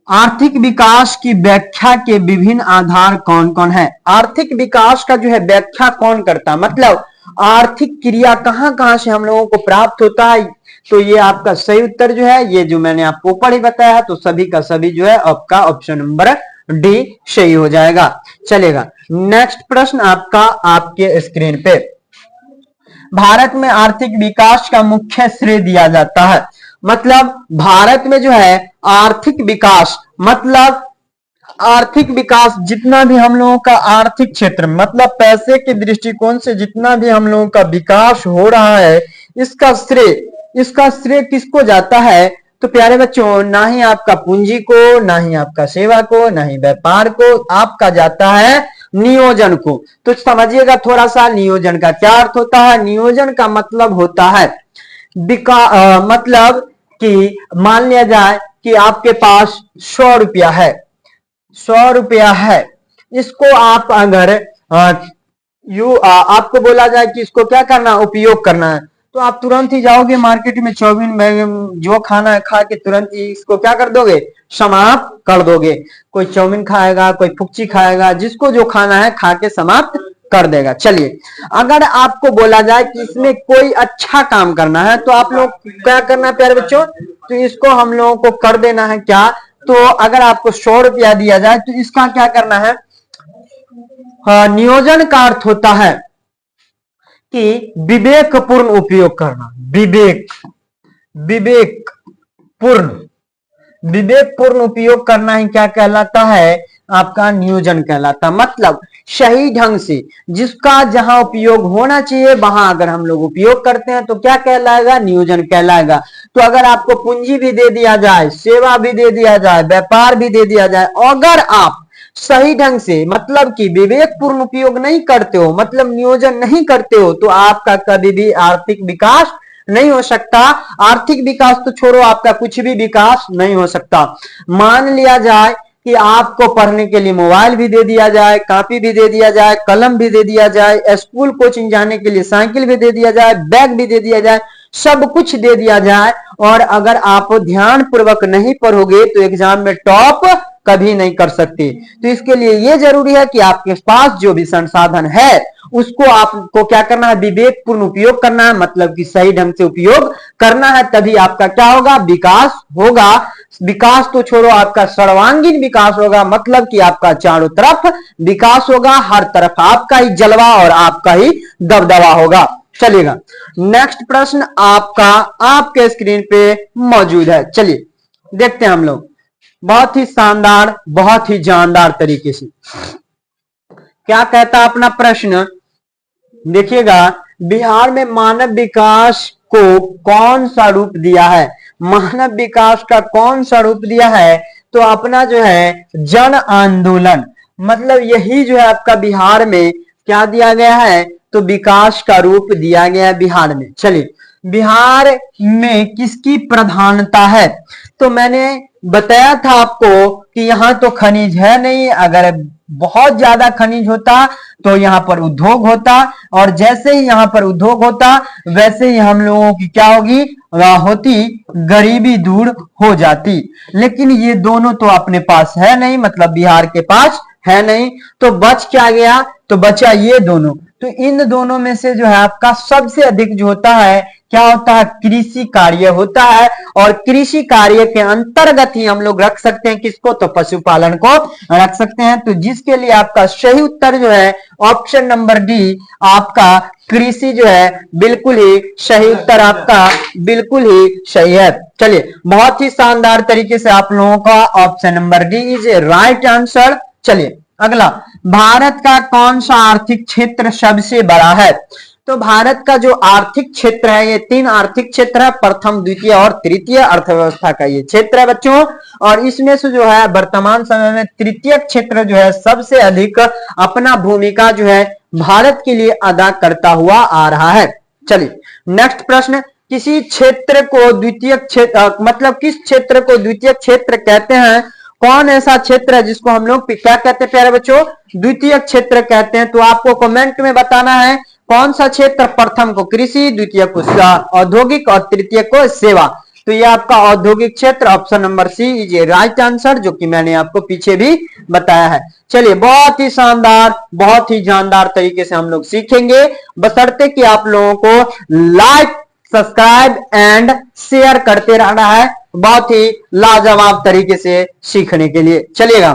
आर्थिक विकास की व्याख्या के विभिन्न आधार कौन कौन है? आर्थिक विकास का जो है व्याख्या कौन करता है, मतलब आर्थिक क्रिया कहां कहां से हम लोगों को प्राप्त होता है? तो ये आपका सही उत्तर जो है ये जो मैंने आपको ऊपर ही बताया है, तो सभी का सभी जो है आपका ऑप्शन नंबर डी सही हो जाएगा। चलेगा नेक्स्ट प्रश्न आपका आपके स्क्रीन पे, भारत में आर्थिक विकास का मुख्य श्रेय दिया जाता है, मतलब भारत में जो है आर्थिक विकास, मतलब आर्थिक विकास जितना भी हम लोगों का आर्थिक क्षेत्र मतलब पैसे के दृष्टिकोण से जितना भी हम लोगों का विकास हो रहा है, इसका श्रेय किसको जाता है? तो प्यारे बच्चों, ना ही आपका पूंजी को, ना ही आपका सेवा को, ना ही व्यापार को, आपका जाता है नियोजन को। तो समझिएगा थोड़ा सा नियोजन का क्या अर्थ होता है। नियोजन का मतलब होता है मतलब कि मान लिया जाए कि आपके पास 100 रुपया है, 100 रुपया है, इसको आप अगर आपको बोला जाए कि इसको क्या करना, उपयोग करना है, तो आप तुरंत ही जाओगे मार्केट में, चाउमीन जो खाना है खा के तुरंत ही इसको क्या कर दोगे, समाप्त कर दोगे। कोई चाउमीन खाएगा, कोई फुच्ची खाएगा, जिसको जो खाना है खा के समाप्त कर देगा। चलिए, अगर आपको बोला जाए कि इसमें कोई अच्छा काम करना है तो आप लोग क्या करना है प्यारे बच्चों, तो इसको हम लोगों को कर देना है क्या, तो अगर आपको 100 रुपया दिया जाए तो इसका क्या करना है, नियोजन का अर्थ होता है कि विवेकपूर्ण उपयोग करना, विवेकपूर्ण उपयोग करना ही क्या कहलाता है, आपका नियोजन कहलाता। मतलब सही ढंग से जिसका जहां उपयोग होना चाहिए वहां अगर हम लोग उपयोग करते हैं तो क्या कहलाएगा, नियोजन कहलाएगा। तो अगर आपको पूंजी भी दे दिया जाए, सेवा भी दे दिया जाए, व्यापार भी दे दिया जाए, अगर आप सही ढंग से मतलब कि विवेकपूर्ण उपयोग नहीं करते हो, मतलब नियोजन नहीं करते हो, तो आपका कभी भी आर्थिक विकास नहीं हो सकता। आर्थिक विकास तो छोड़ो, आपका कुछ भी विकास नहीं हो सकता। मान लिया जाए कि आपको पढ़ने के लिए मोबाइल भी दे दिया जाए, कॉपी भी दे दिया जाए, कलम भी दे दिया जाए, स्कूल कोचिंग जाने के लिए साइकिल भी दे दिया जाए, बैग भी दे दिया जाए, सब कुछ दे दिया जाए, और अगर आप ध्यान पूर्वक नहीं पढ़ोगे तो एग्जाम में टॉप कभी नहीं कर सकते। तो इसके लिए यह जरूरी है कि आपके पास जो भी संसाधन है उसको आपको क्या करना है, विवेकपूर्ण उपयोग करना है, मतलब कि सही ढंग से उपयोग करना है, तभी आपका क्या होगा, विकास होगा। विकास तो छोड़ो, आपका सर्वांगीण विकास होगा, मतलब कि आपका चारों तरफ विकास होगा, हर तरफ आपका ही जलवा और आपका ही दबदबा होगा। चलिएगा नेक्स्ट प्रश्न आपका आपके स्क्रीन पे मौजूद है। चलिए देखते हैं हम लोग, बहुत ही शानदार, बहुत ही जानदार तरीके से क्या कहता अपना प्रश्न, देखिएगा, बिहार में मानव विकास को कौन सा रूप दिया है? मानव विकास का कौन सा रूप दिया है? तो अपना जो है जन आंदोलन, मतलब यही जो है आपका बिहार में क्या दिया गया है, तो विकास का रूप दिया गया है बिहार में। चलिए बिहार में किसकी प्रधानता है? तो मैंने बताया था आपको कि यहाँ तो खनिज है नहीं, अगर बहुत ज्यादा खनिज होता तो यहाँ पर उद्योग होता, और जैसे ही यहाँ पर उद्योग होता वैसे ही हम लोगों की क्या होगी होती, गरीबी दूर हो जाती। लेकिन ये दोनों तो अपने पास है नहीं, मतलब बिहार के पास है नहीं, तो बच क्या गया? तो बचा ये दोनों। तो इन दोनों में से जो है आपका सबसे अधिक जो होता है क्या होता है? कृषि कार्य होता है। और कृषि कार्य के अंतर्गत ही हम लोग रख सकते हैं किसको? तो पशुपालन को रख सकते हैं। तो जिसके लिए आपका सही उत्तर जो है ऑप्शन नंबर डी आपका कृषि जो है बिल्कुल ही सही उत्तर, आपका बिल्कुल ही सही है। चलिए, बहुत ही शानदार तरीके से आप लोगों का option number D is right answer. चलिए अगला, भारत का कौन सा आर्थिक क्षेत्र सबसे बड़ा है? तो भारत का जो आर्थिक क्षेत्र है ये 3 आर्थिक क्षेत्र है, प्रथम द्वितीय और तृतीय अर्थव्यवस्था का ये क्षेत्र है बच्चों। और इसमें से जो है वर्तमान समय में तृतीय क्षेत्र जो है सबसे अधिक अपना भूमिका जो है भारत के लिए अदा करता हुआ आ रहा है। चलिए नेक्स्ट प्रश्न, किसी क्षेत्र को द्वितीय क्षेत्र मतलब किस क्षेत्र को द्वितीय क्षेत्र कहते हैं? कौन ऐसा क्षेत्र है जिसको हम लोग क्या कहते हैं प्यारे बच्चों? द्वितीय क्षेत्र कहते हैं। तो आपको कमेंट में बताना है कौन सा क्षेत्र, प्रथम को कृषि, द्वितीय को औद्योगिक और तृतीय को सेवा। तो ये आपका औद्योगिक क्षेत्र, option number C is a right answer, जो कि मैंने आपको पीछे भी बताया है। चलिए बहुत ही शानदार, बहुत ही जानदार तरीके से हम लोग सीखेंगे, बशर्ते कि आप लोगों को लाइक, सब्सक्राइब एंड शेयर करते रहना है, बहुत ही लाजवाब तरीके से सीखने के लिए। चलिएगा,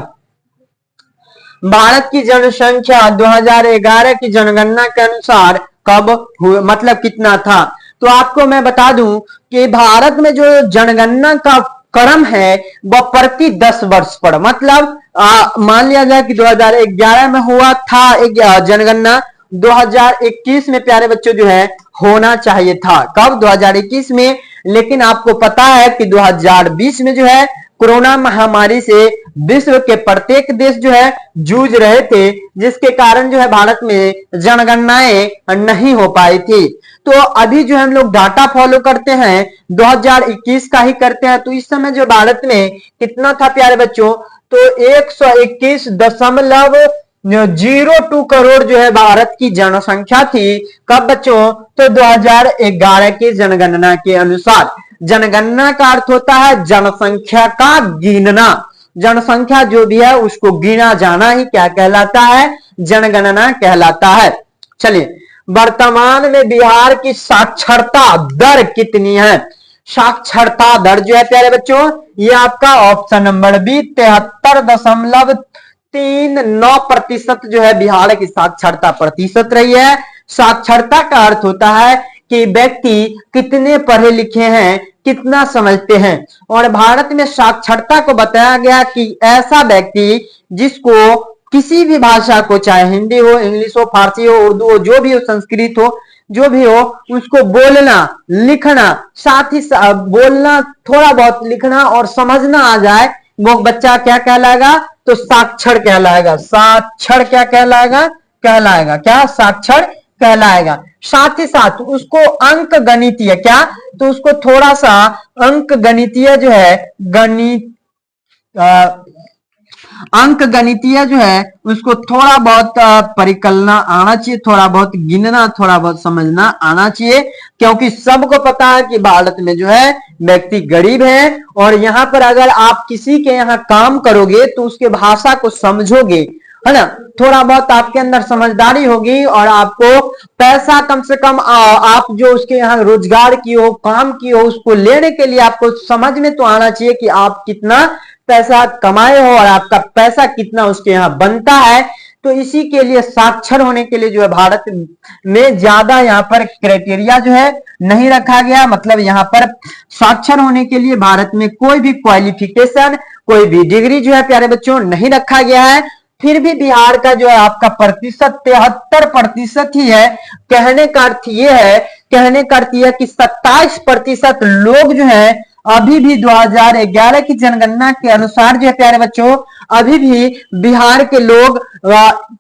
भारत की जनसंख्या 2011 की जनगणना के अनुसार कब हुआ, मतलब कितना था? तो आपको मैं बता दूं कि भारत में जो जनगणना का क्रम है वह प्रति 10 वर्ष पर, मतलब मान लिया जाए कि 2011 में हुआ था जनगणना, 2021 में प्यारे बच्चों जो है होना चाहिए था। कब? 2021 में। लेकिन आपको पता है कि 2020 में जो है कोरोना महामारी से विश्व के प्रत्येक देश जो है जूझ रहे थे, जिसके कारण जो है भारत में जनगणनाएं नहीं हो पाई थी। तो अभी जो हम लोग डाटा फॉलो करते हैं 2021 का ही करते हैं। तो इस समय जो भारत में कितना था प्यारे बच्चों? तो 121.02 करोड़ जो है भारत की जनसंख्या थी। कब बच्चों? तो 2011 की जनगणना के अनुसार। जनगणना का अर्थ होता है जनसंख्या का गिनना, जनसंख्या जो भी है उसको गिना जाना ही क्या कहलाता है? जनगणना कहलाता है। चलिए, वर्तमान में बिहार की साक्षरता दर कितनी है? साक्षरता दर जो है प्यारे बच्चों ये आपका ऑप्शन नंबर बी 73.39% जो है बिहार की साक्षरता प्रतिशत रही है। साक्षरता का अर्थ होता है कि व्यक्ति कितने पढ़े लिखे हैं, कितना समझते हैं। और भारत में साक्षरता को बताया गया कि ऐसा व्यक्ति जिसको किसी भी भाषा को, चाहे हिंदी हो, इंग्लिश हो, फारसी हो, उर्दू हो, जो भी हो, संस्कृत हो, जो भी हो, उसको बोलना, लिखना, साथ ही बोलना, थोड़ा बहुत लिखना और समझना आ जाए, वो बच्चा क्या कहलाएगा? तो साक्षर कहलाएगा। साक्षर क्या कहलाएगा? कहलाएगा क्या? साक्षर कहलाएगा। साथ ही साथ उसको अंक गणितीय क्या? तो उसको थोड़ा सा अंक गणितीय जो है अंक गणितीय जो है उसको थोड़ा बहुत परिकलना आना चाहिए, थोड़ा बहुत गिनना, थोड़ा बहुत समझना आना चाहिए। क्योंकि सबको पता है कि भारत में जो है व्यक्ति गरीब है, और यहाँ पर अगर आप किसी के यहाँ काम करोगे तो उसके भाषा को समझोगे, है ना, थोड़ा बहुत आपके अंदर समझदारी होगी, और आपको पैसा कम से कम आप जो उसके यहाँ रोजगार की हो, काम की हो, उसको लेने के लिए आपको समझ में तो आना चाहिए कि आप कितना पैसा कमाए हो और आपका पैसा कितना उसके यहाँ बनता है। तो इसी के लिए साक्षर होने के लिए जो है भारत में ज्यादा यहाँ पर क्राइटेरिया जो है नहीं रखा गया, मतलब यहाँ पर साक्षर होने के लिए भारत में कोई भी क्वालिफिकेशन, कोई भी डिग्री जो है प्यारे बच्चों नहीं रखा गया है। फिर भी बिहार का जो है आपका प्रतिशत 73% ही है। कहने का अर्थ ये है, कहने का अर्थ यह कि 27% लोग जो है अभी भी 2011 की जनगणना के अनुसार जो है प्यारे बच्चों अभी भी बिहार के लोग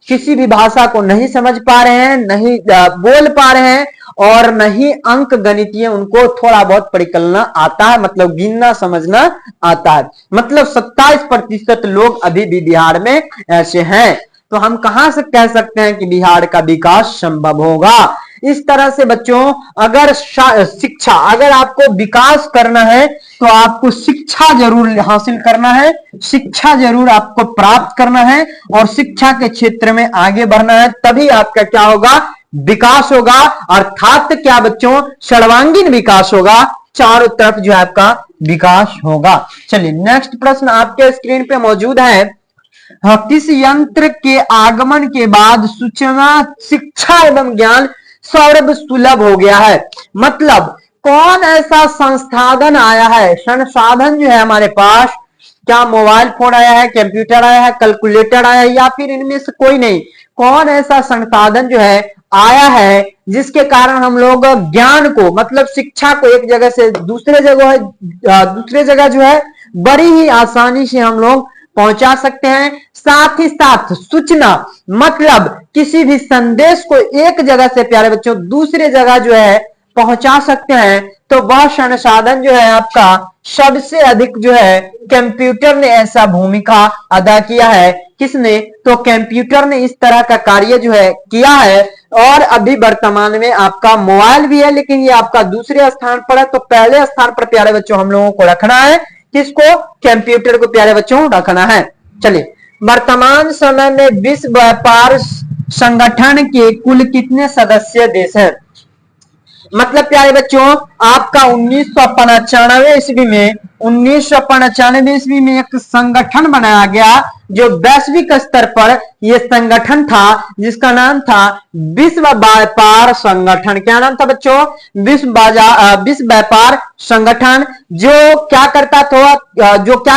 किसी भी भाषा को नहीं समझ पा रहे हैं, नहीं बोल पा रहे हैं, और न ही अंक गणितीय उनको थोड़ा बहुत परिकलना आता है, मतलब गिनना समझना आता है। मतलब 27% लोग अभी भी बिहार में ऐसे हैं। तो हम कहां से कह सकते हैं कि बिहार का विकास संभव होगा? इस तरह से बच्चों अगर शिक्षा, अगर आपको विकास करना है तो आपको शिक्षा जरूर हासिल करना है, शिक्षा जरूर आपको प्राप्त करना है और शिक्षा के क्षेत्र में आगे बढ़ना है, तभी आपका क्या होगा? विकास होगा। अर्थात क्या बच्चों? सर्वांगीण विकास होगा, चारों तरफ जो है आपका विकास होगा। चलिए नेक्स्ट प्रश्न आपके स्क्रीन पे मौजूद है। किस यंत्र के आगमन के बाद सूचना, शिक्षा एवं ज्ञान सर्वसुलभ हो गया है? मतलब कौन ऐसा संसाधन आया है, संसाधन जो है हमारे पास, क्या मोबाइल फोन आया है, कंप्यूटर आया है, कैलकुलेटर आया है, या फिर इनमें से कोई नहीं? कौन ऐसा संसाधन जो है आया है जिसके कारण हम लोग ज्ञान को, मतलब शिक्षा को एक जगह से दूसरे जगह जो है बड़ी ही आसानी से हम लोग पहुंचा सकते हैं। साथ ही साथ सूचना, मतलब किसी भी संदेश को एक जगह से प्यारे बच्चों दूसरे जगह जो है पहुंचा सकते हैं, तो वह संसाधन जो है आपका सबसे अधिक जो है कंप्यूटर ने ऐसा भूमिका अदा किया है। किसने? तो कंप्यूटर ने इस तरह का कार्य जो है किया है। और अभी वर्तमान में आपका मोबाइल भी है, लेकिन ये आपका दूसरे स्थान पर है। तो पहले स्थान पर प्यारे बच्चों हम लोगों को रखना है किसको? कंप्यूटर को प्यारे बच्चों रखना है। चलिए वर्तमान समय में विश्व व्यापार संगठन के कुल कितने सदस्य देश हैं? मतलब प्यारे बच्चों आपका 1995 ईस्वी में एक संगठन बनाया गया, जो वैश्विक स्तर पर यह संगठन था, जिसका नाम था विश्व व्यापार संगठन। क्या नाम था बच्चों? विश्व व्यापार संगठन। जो क्या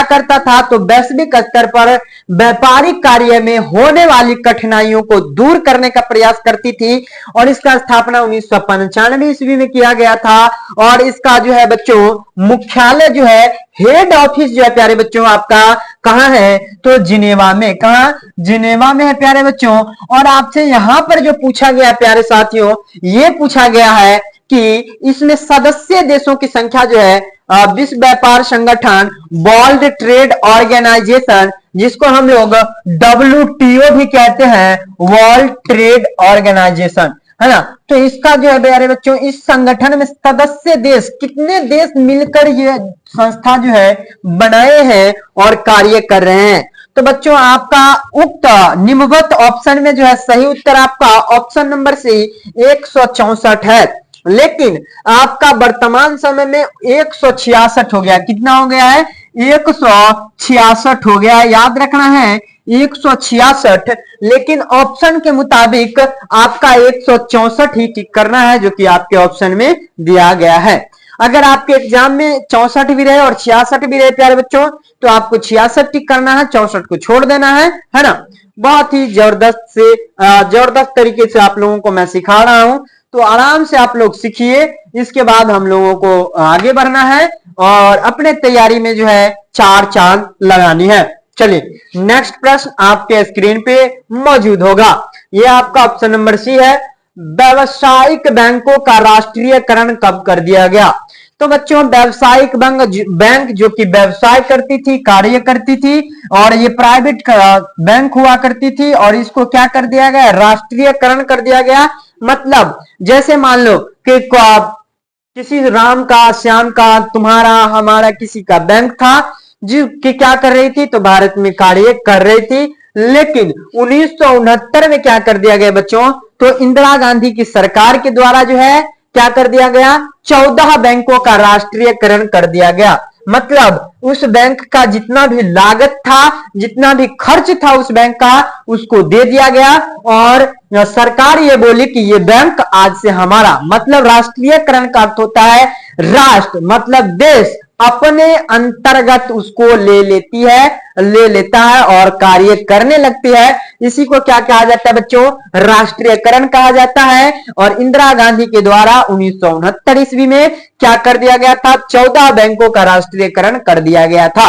करता था तो वैश्विक स्तर पर व्यापारिक कार्य में होने वाली कठिनाइयों को दूर करने का प्रयास करती थी। और इसका स्थापना 1995 ईस्वी में किया गया था। और इसका जो है बच्चों मुख्यालय जो है, हेड ऑफिस जो है प्यारे बच्चों आपका कहां है? तो जिनेवा में। कहां? जिनेवा में है प्यारे बच्चों। और आपसे यहां पर जो पूछा गया प्यारे साथियों, ये पूछा गया है कि इसमें सदस्य देशों की संख्या जो है विश्व व्यापार संगठन, वर्ल्ड ट्रेड ऑर्गेनाइजेशन, जिसको हम लोग WTO भी कहते हैं, वर्ल्ड ट्रेड ऑर्गेनाइजेशन, है ना। तो इसका जो है प्यारे बच्चों इस संगठन में सदस्य देश, कितने देश मिलकर ये संस्था जो है बनाए हैं और कार्य कर रहे हैं? तो बच्चों आपका उक्त निम्नवत ऑप्शन में जो है सही उत्तर आपका ऑप्शन नंबर सी 164 है। लेकिन आपका वर्तमान समय में 166 हो गया। कितना हो गया है? 166 हो गया। याद रखना है 166, लेकिन ऑप्शन के मुताबिक आपका 164 ही टिक करना है, जो कि आपके ऑप्शन में दिया गया है। अगर आपके एग्जाम में 64 भी रहे और 66 भी रहे प्यारे बच्चों, तो आपको 66 टिक करना है, 64 को छोड़ देना है ना। बहुत ही जबरदस्त तरीके से आप लोगों को मैं सिखा रहा हूं, तो आराम से आप लोग सीखिए। इसके बाद हम लोगों को आगे बढ़ना है और अपने तैयारी में जो है 4 चांद लगानी है। चलिए नेक्स्ट प्रश्न आपके स्क्रीन पे मौजूद होगा। ये आपका ऑप्शन नंबर सी है। व्यावसायिक बैंकों का राष्ट्रीयकरण कब कर दिया गया? तो बच्चों व्यावसायिक बैंक जो कि व्यवसाय करती थी, कार्य करती थी, और ये प्राइवेट बैंक हुआ करती थी, और इसको क्या कर दिया गया? राष्ट्रीयकरण कर दिया गया। मतलब जैसे मान लो कि किसी राम का, श्याम का, तुम्हारा, हमारा किसी का बैंक था, जो कि क्या कर रही थी? तो भारत में कार्य कर रही थी। लेकिन 1969 में क्या कर दिया गया बच्चों? तो इंदिरा गांधी की सरकार के द्वारा जो है क्या कर दिया गया? 14 बैंकों का राष्ट्रीयकरण कर दिया गया। मतलब उस बैंक का जितना भी लागत था, जितना भी खर्च था उस बैंक का, उसको दे दिया गया, और सरकार ये बोली कि ये बैंक आज से हमारा। मतलब राष्ट्रीयकरण का अर्थ होता है राष्ट्र, मतलब देश अपने अंतर्गत उसको ले लेता है और कार्य करने लगती है। इसी को क्या कहा जाता है बच्चों? राष्ट्रीयकरण कहा जाता है। और इंदिरा गांधी के द्वारा 1969 ईस्वी में क्या कर दिया गया था? 14 बैंकों का राष्ट्रीयकरण कर दिया गया था।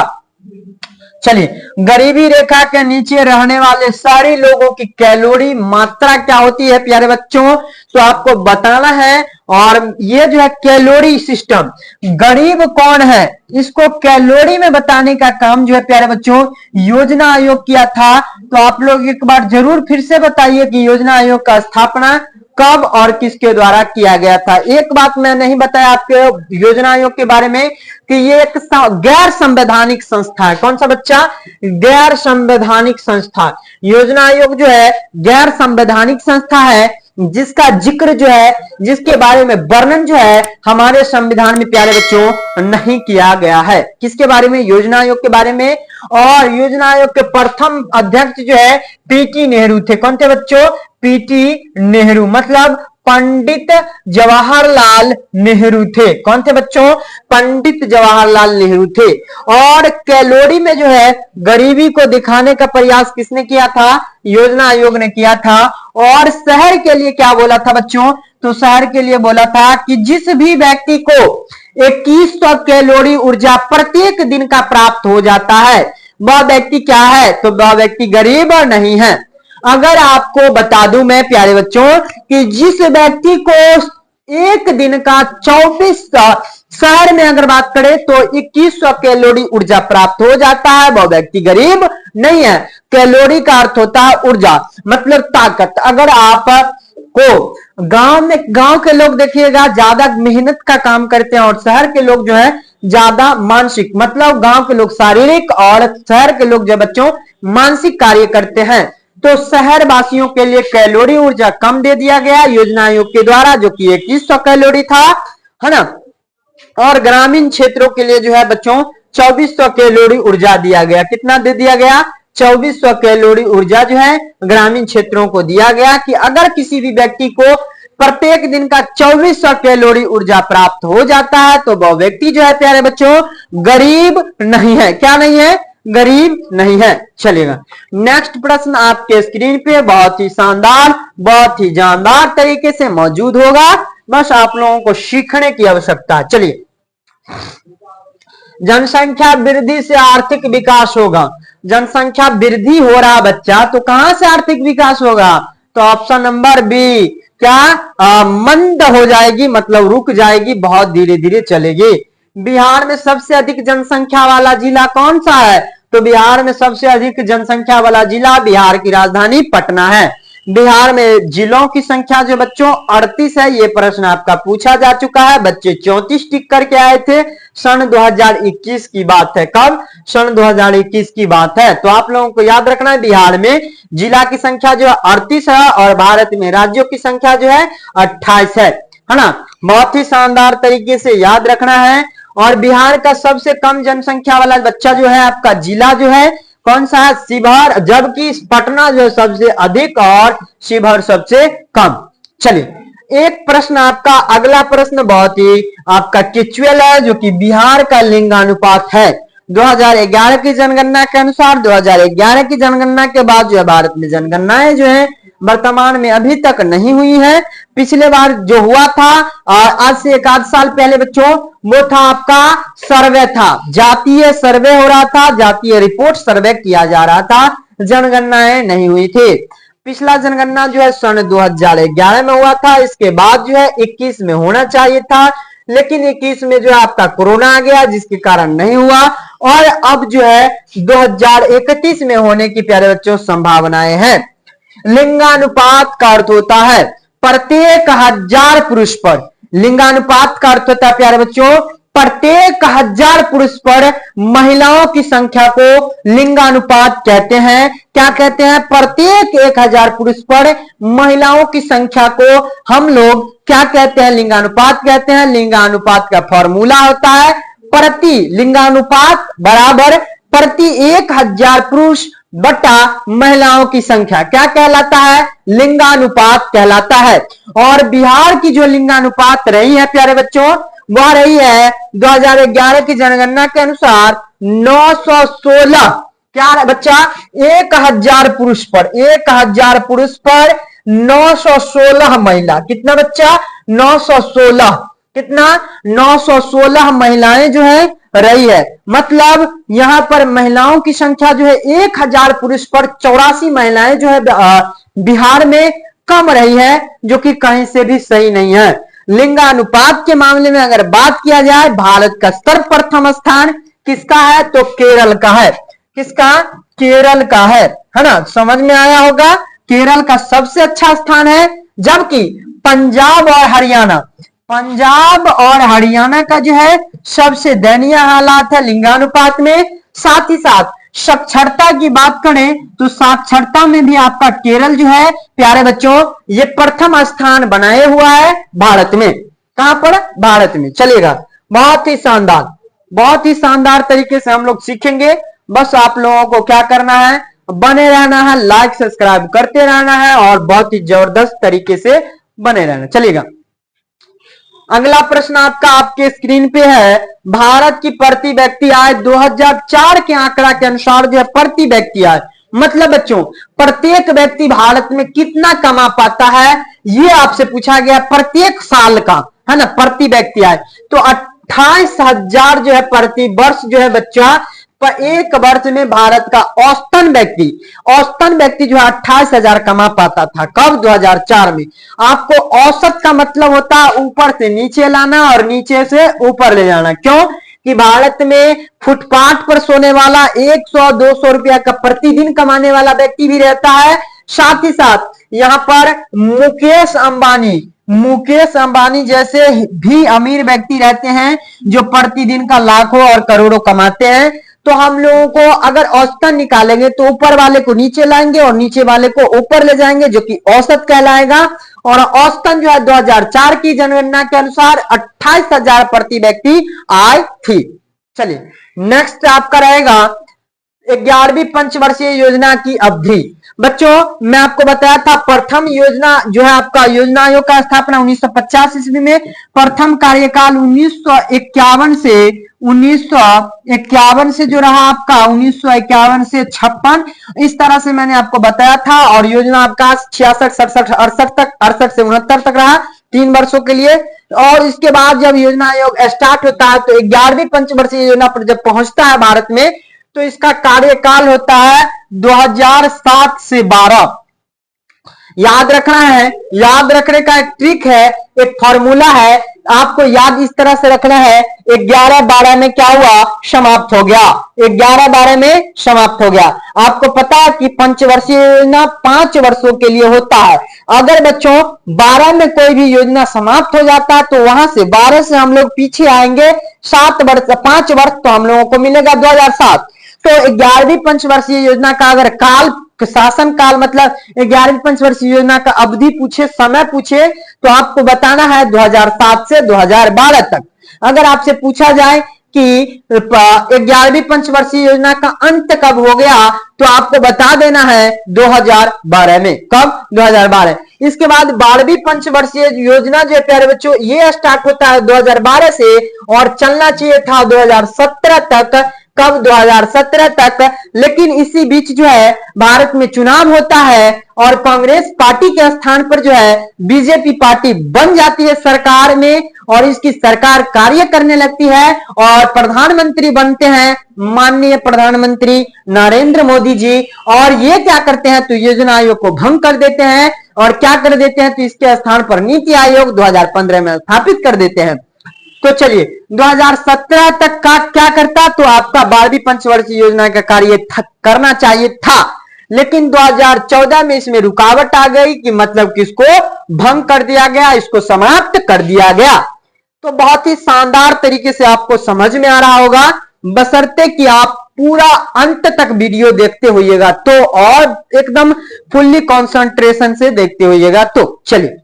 चलिए, गरीबी रेखा के नीचे रहने वाले सारे लोगों की कैलोरी मात्रा क्या होती है प्यारे बच्चों, तो आपको बताना है। और ये जो है कैलोरी सिस्टम, गरीब कौन है इसको कैलोरी में बताने का काम जो है प्यारे बच्चों योजना आयोग किया था। तो आप लोग एक बार जरूर फिर से बताइए कि योजना आयोग का स्थापना कब और किसके द्वारा किया गया था। एक बात मैं नहीं बताया आपके योजना आयोग के बारे में कि ये एक गैर संवैधानिक संस्था है। कौन सा बच्चा? गैर संवैधानिक संस्था। योजना आयोग जो है गैर संवैधानिक संस्था है, जिसका जिक्र जो है, जिसके बारे में वर्णन जो है हमारे संविधान में प्यारे बच्चों नहीं किया गया है। किसके बारे में? योजना आयोग के बारे में। और योजना आयोग के प्रथम अध्यक्ष जो है पीटी नेहरू थे। कौन थे बच्चों? पीटी नेहरू, मतलब पंडित जवाहरलाल नेहरू थे। कौन थे बच्चों? पंडित जवाहरलाल नेहरू थे। और कैलोरी में जो है गरीबी को दिखाने का प्रयास किसने किया था? योजना आयोग ने किया था। और शहर के लिए क्या बोला था बच्चों? तो शहर के लिए बोला था कि जिस भी व्यक्ति को 2100 कैलोरी ऊर्जा प्रत्येक दिन का प्राप्त हो जाता है वह व्यक्ति क्या है? तो वह व्यक्ति गरीब नहीं है। अगर आपको बता दूं मैं प्यारे बच्चों कि जिस व्यक्ति को एक दिन का 24 शहर में अगर बात करें तो 2100 कैलोरी ऊर्जा प्राप्त हो जाता है, वह व्यक्ति गरीब नहीं है। कैलोरी का अर्थ होता है ऊर्जा, मतलब ताकत। अगर आप को गांव के लोग देखिएगा ज्यादा मेहनत का काम करते हैं और शहर के लोग जो है ज्यादा मानसिक, मतलब गांव के लोग शारीरिक और शहर के लोग जो बच्चों मानसिक कार्य करते हैं। तो शहर वासियों के लिए कैलोरी ऊर्जा कम दे दिया गया योजना आयोग के द्वारा, जो कि 2100 कैलोरी था, है ना। और ग्रामीण क्षेत्रों के लिए जो है बच्चों 2400 कैलोरी ऊर्जा दिया गया। कितना दे दिया गया? 2400 कैलोरी ऊर्जा जो है ग्रामीण क्षेत्रों को दिया गया कि अगर किसी भी व्यक्ति को प्रत्येक दिन का 2400 कैलोरी ऊर्जा प्राप्त हो जाता है तो वह व्यक्ति जो है प्यारे बच्चों गरीब नहीं है। क्या नहीं है? गरीब नहीं है। चलेगा, नेक्स्ट प्रश्न आपके स्क्रीन पे बहुत ही शानदार, बहुत ही जानदार तरीके से मौजूद होगा, बस आप लोगों को सीखने की आवश्यकता है। चलिए, जनसंख्या वृद्धि से आर्थिक विकास होगा। जनसंख्या वृद्धि हो रहा बच्चा, तो कहां से आर्थिक विकास होगा? तो ऑप्शन नंबर बी, क्या मंद हो जाएगी, मतलब रुक जाएगी, बहुत धीरे धीरे चलेगी। बिहार में सबसे अधिक जनसंख्या वाला जिला कौन सा है? तो बिहार में सबसे अधिक जनसंख्या वाला जिला बिहार की राजधानी पटना है। बिहार में जिलों की संख्या जो बच्चों 38 है। ये प्रश्न आपका पूछा जा चुका है, बच्चे 34 टिक करके आए थे। सन 2021 की बात है। कब? सन 2021 की बात है। तो आप लोगों को याद रखना है बिहार में जिला की संख्या जो है 38 है और भारत में राज्यों की संख्या जो है 28 है ना। बहुत ही शानदार तरीके से याद रखना है। और बिहार का सबसे कम जनसंख्या वाला बच्चा जो है आपका जिला जो है कौन सा है? शिवहर, जबकि पटना जो सबसे अधिक और शिवहर सबसे कम। चलिए, एक प्रश्न आपका, अगला प्रश्न बहुत ही आपका टिचुअल है, जो कि बिहार का लिंगानुपात है। 2011 की जनगणना के अनुसार 2011 की जनगणना के बाद जो है भारत में जनगणनाएं जो है वर्तमान में अभी तक नहीं हुई है। पिछले बार जो हुआ था आज से एक आध साल पहले बच्चों, वो था आपका सर्वे था, जातीय सर्वे हो रहा था, जातीय रिपोर्ट सर्वे किया जा रहा था, जनगणनाएं नहीं हुई थी। पिछला जनगणना जो है सन 2011 में हुआ था। इसके बाद जो है 21 में होना चाहिए था, लेकिन 21 में जो है आपका कोरोना आ गया, जिसके कारण नहीं हुआ। और अब जो है 2031 में होने की प्यारे बच्चों संभावनाएं हैं। लिंगानुपात का अर्थ होता है प्रत्येक 1000 पुरुष पर, लिंगानुपात का अर्थ होता है प्यारे बच्चों प्रत्येक 1000 पुरुष पर महिलाओं की संख्या को लिंगानुपात कहते हैं। क्या कहते हैं? प्रत्येक 1000 पुरुष पर महिलाओं की संख्या को हम लोग क्या कहते हैं? लिंगानुपात कहते हैं। लिंगानुपात का फॉर्मूला होता है प्रति लिंगानुपात बराबर प्रति 1000 पुरुष बटा महिलाओं की संख्या। क्या कहलाता है? लिंगानुपात कहलाता है। और बिहार की जो लिंगानुपात रही है प्यारे बच्चों, वह रही है 2011 की जनगणना के अनुसार 916। क्या बच्चा? 1000 पुरुष पर, 1000 पुरुष पर 916 महिला। कितना बच्चा? 916। कितना? 916 महिलाएं जो है रही है। मतलब यहाँ पर महिलाओं की संख्या जो है 1000 पुरुष पर 84 महिलाएं जो है बिहार में कम रही है, जो कि कहीं से भी सही नहीं है। लिंगानुपात के मामले में अगर बात किया जाए, भारत का सर्वप्रथम स्थान किसका है? तो केरल का है। किसका? केरल का है ना? समझ में आया होगा, केरल का सबसे अच्छा स्थान है, जबकि पंजाब और हरियाणा का जो है सबसे दयनीय हालात है लिंगानुपात में। साथ ही साथ साक्षरता की बात करें तो साक्षरता में भी आपका केरल जो है प्यारे बच्चों ये प्रथम स्थान बनाए हुआ है भारत में। कहां पर? भारत में। चलिएगा, बहुत ही शानदार तरीके से हम लोग सीखेंगे। बस आप लोगों को क्या करना है, बने रहना है, लाइक सब्सक्राइब करते रहना है और बहुत ही जबरदस्त तरीके से बने रहना। चलिएगा, अगला प्रश्न आपके स्क्रीन पे है। भारत की प्रति व्यक्ति आय 2004 के आंकड़ा के अनुसार जो है प्रति व्यक्ति आय, मतलब बच्चों प्रत्येक व्यक्ति भारत में कितना कमा पाता है, ये आपसे पूछा गया प्रत्येक साल का, है ना, प्रति व्यक्ति आय। तो 28,000 जो है प्रति वर्ष जो है बच्चा, पर एक वर्ष में भारत का औसतन व्यक्ति जो है 28,000 कमा पाता था। कब? 2004 में। आपको औसत का मतलब होता है ऊपर से नीचे लाना और नीचे से ऊपर ले जाना। क्यों? कि भारत में फुटपाथ पर सोने वाला 100-200 रुपया का प्रतिदिन कमाने वाला व्यक्ति भी रहता है। साथ ही साथ यहाँ पर मुकेश अंबानी जैसे भी अमीर व्यक्ति रहते हैं जो प्रतिदिन का लाखों और करोड़ों कमाते हैं। तो हम लोगों को अगर औसतन निकालेंगे तो ऊपर वाले को नीचे लाएंगे और नीचे वाले को ऊपर ले जाएंगे, जो कि औसत कहलाएगा। और औसतन जो है 2004 की जनगणना के अनुसार 28,000 प्रति व्यक्ति आय थी। चलिए, नेक्स्ट आपका रहेगा 11वीं पंचवर्षीय योजना की अवधि। बच्चों मैं आपको बताया था प्रथम योजना जो है आपका योजना आयोग का स्थापना 1950 ईस्वी में, प्रथम कार्यकाल 1951 से जो रहा आपका 1951 से 56, इस तरह से मैंने आपको बताया था। और योजना आपका 66, 67, 68 से 69 तक रहा, 3 वर्षों के लिए। और इसके बाद जब योजना आयोग स्टार्ट होता है तो 11वीं पंचवर्षीय योजना पर जब पहुंचता है भारत में, तो इसका कार्यकाल होता है 2007 से 12। याद रखना है, याद रखने का एक ट्रिक है, एक फॉर्मूला है, आपको याद इस तरह से रखना है। 11-12 में क्या हुआ? समाप्त हो गया। 11-12 में समाप्त हो गया। आपको पता है कि पंचवर्षीय योजना 5 वर्षों के लिए होता है। अगर बच्चों 12 में कोई भी योजना समाप्त हो जाता है तो वहां से 12 से हम लोग पीछे आएंगे 5 वर्ष, तो हम लोगों को मिलेगा 2007। तो 11वीं पंचवर्षीय योजना का अगर शासन काल मतलब 11वीं पंचवर्षीय योजना का अवधि पूछे, समय पूछे, तो आपको बताना है 2007 से 2012 तक। अगर आपसे पूछा जाए कि 11वीं पंचवर्षीय योजना का अंत कब हो गया, तो आपको बता देना है 2012 में। कब? 2012। इसके बाद 12वीं पंचवर्षीय योजना जो है प्यारे बच्चों ये स्टार्ट होता है 2012 से और चलना चाहिए था 2017 तक। कब? 2017 तक। लेकिन इसी बीच जो है भारत में चुनाव होता है और कांग्रेस पार्टी के स्थान पर जो है बीजेपी पार्टी बन जाती है सरकार में, और इसकी सरकार कार्य करने लगती है और प्रधानमंत्री बनते हैं माननीय प्रधानमंत्री नरेंद्र मोदी जी। और ये क्या करते हैं तो योजना आयोग को भंग कर देते हैं और क्या कर देते हैं तो इसके स्थान पर नीति आयोग 2015 में स्थापित कर देते हैं। तो चलिए 2017 तक का क्या करता, तो आपका 12वीं पंचवर्षीय योजना का कार्य करना चाहिए था, लेकिन 2014 में इसमें रुकावट आ गई कि मतलब कि इसको भंग कर दिया गया, इसको समाप्त कर दिया गया। तो बहुत ही शानदार तरीके से आपको समझ में आ रहा होगा, बशर्ते कि आप पूरा अंत तक वीडियो देखते होइएगा तो, और एकदम फुल्ली कंसंट्रेशन से देखते होइएगा तो। चलिए,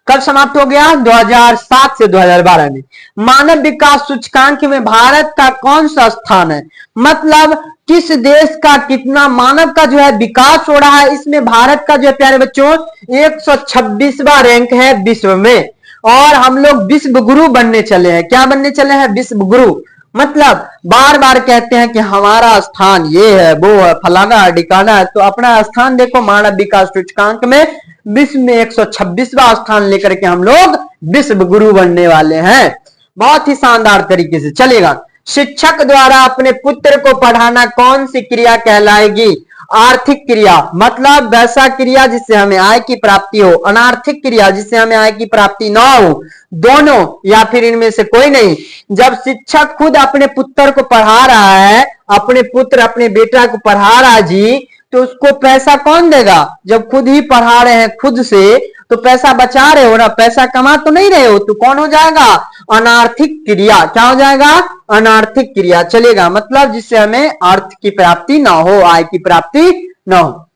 कब समाप्त हो गया? 2007 से 2012 में। मानव विकास सूचकांक में भारत का कौन सा स्थान है, मतलब किस देश का कितना मानव का जो है विकास हो रहा है, इसमें भारत का जो है प्यारे बच्चों 126वां रैंक है विश्व में। और हम लोग विश्व गुरु बनने चले हैं। क्या बनने चले हैं? विश्व गुरु। मतलब बार बार कहते हैं कि हमारा स्थान ये है, वो है, फलाना डिकाना है, तो अपना स्थान देखो मानव विकास सूचकांक में विश्व में 126वां स्थान लेकर के हम लोग विश्व गुरु बनने वाले हैं। बहुत ही शानदार तरीके से चलेगा। शिक्षक द्वारा अपने पुत्र को पढ़ाना कौन सी क्रिया कहलाएगी? आर्थिक क्रिया, मतलब वैसा क्रिया जिससे हमें आय की प्राप्ति हो, अनार्थिक क्रिया जिससे हमें आय की प्राप्ति ना हो, दोनों या फिर इनमें से कोई नहीं। जब शिक्षक खुद अपने पुत्र को पढ़ा रहा है, अपने पुत्र अपने बेटा को पढ़ा रहा है जी, तो उसको पैसा कौन देगा? जब खुद ही पढ़ा रहे हैं खुद से, तो पैसा बचा रहे हो ना, पैसा कमा तो नहीं रहे हो, तो कौन हो जाएगा? अनार्थिक क्रिया। क्या हो जाएगा? अनार्थिक क्रिया। चलेगा, मतलब जिससे हमें अर्थ की प्राप्ति ना हो, आय की प्राप्ति ना हो।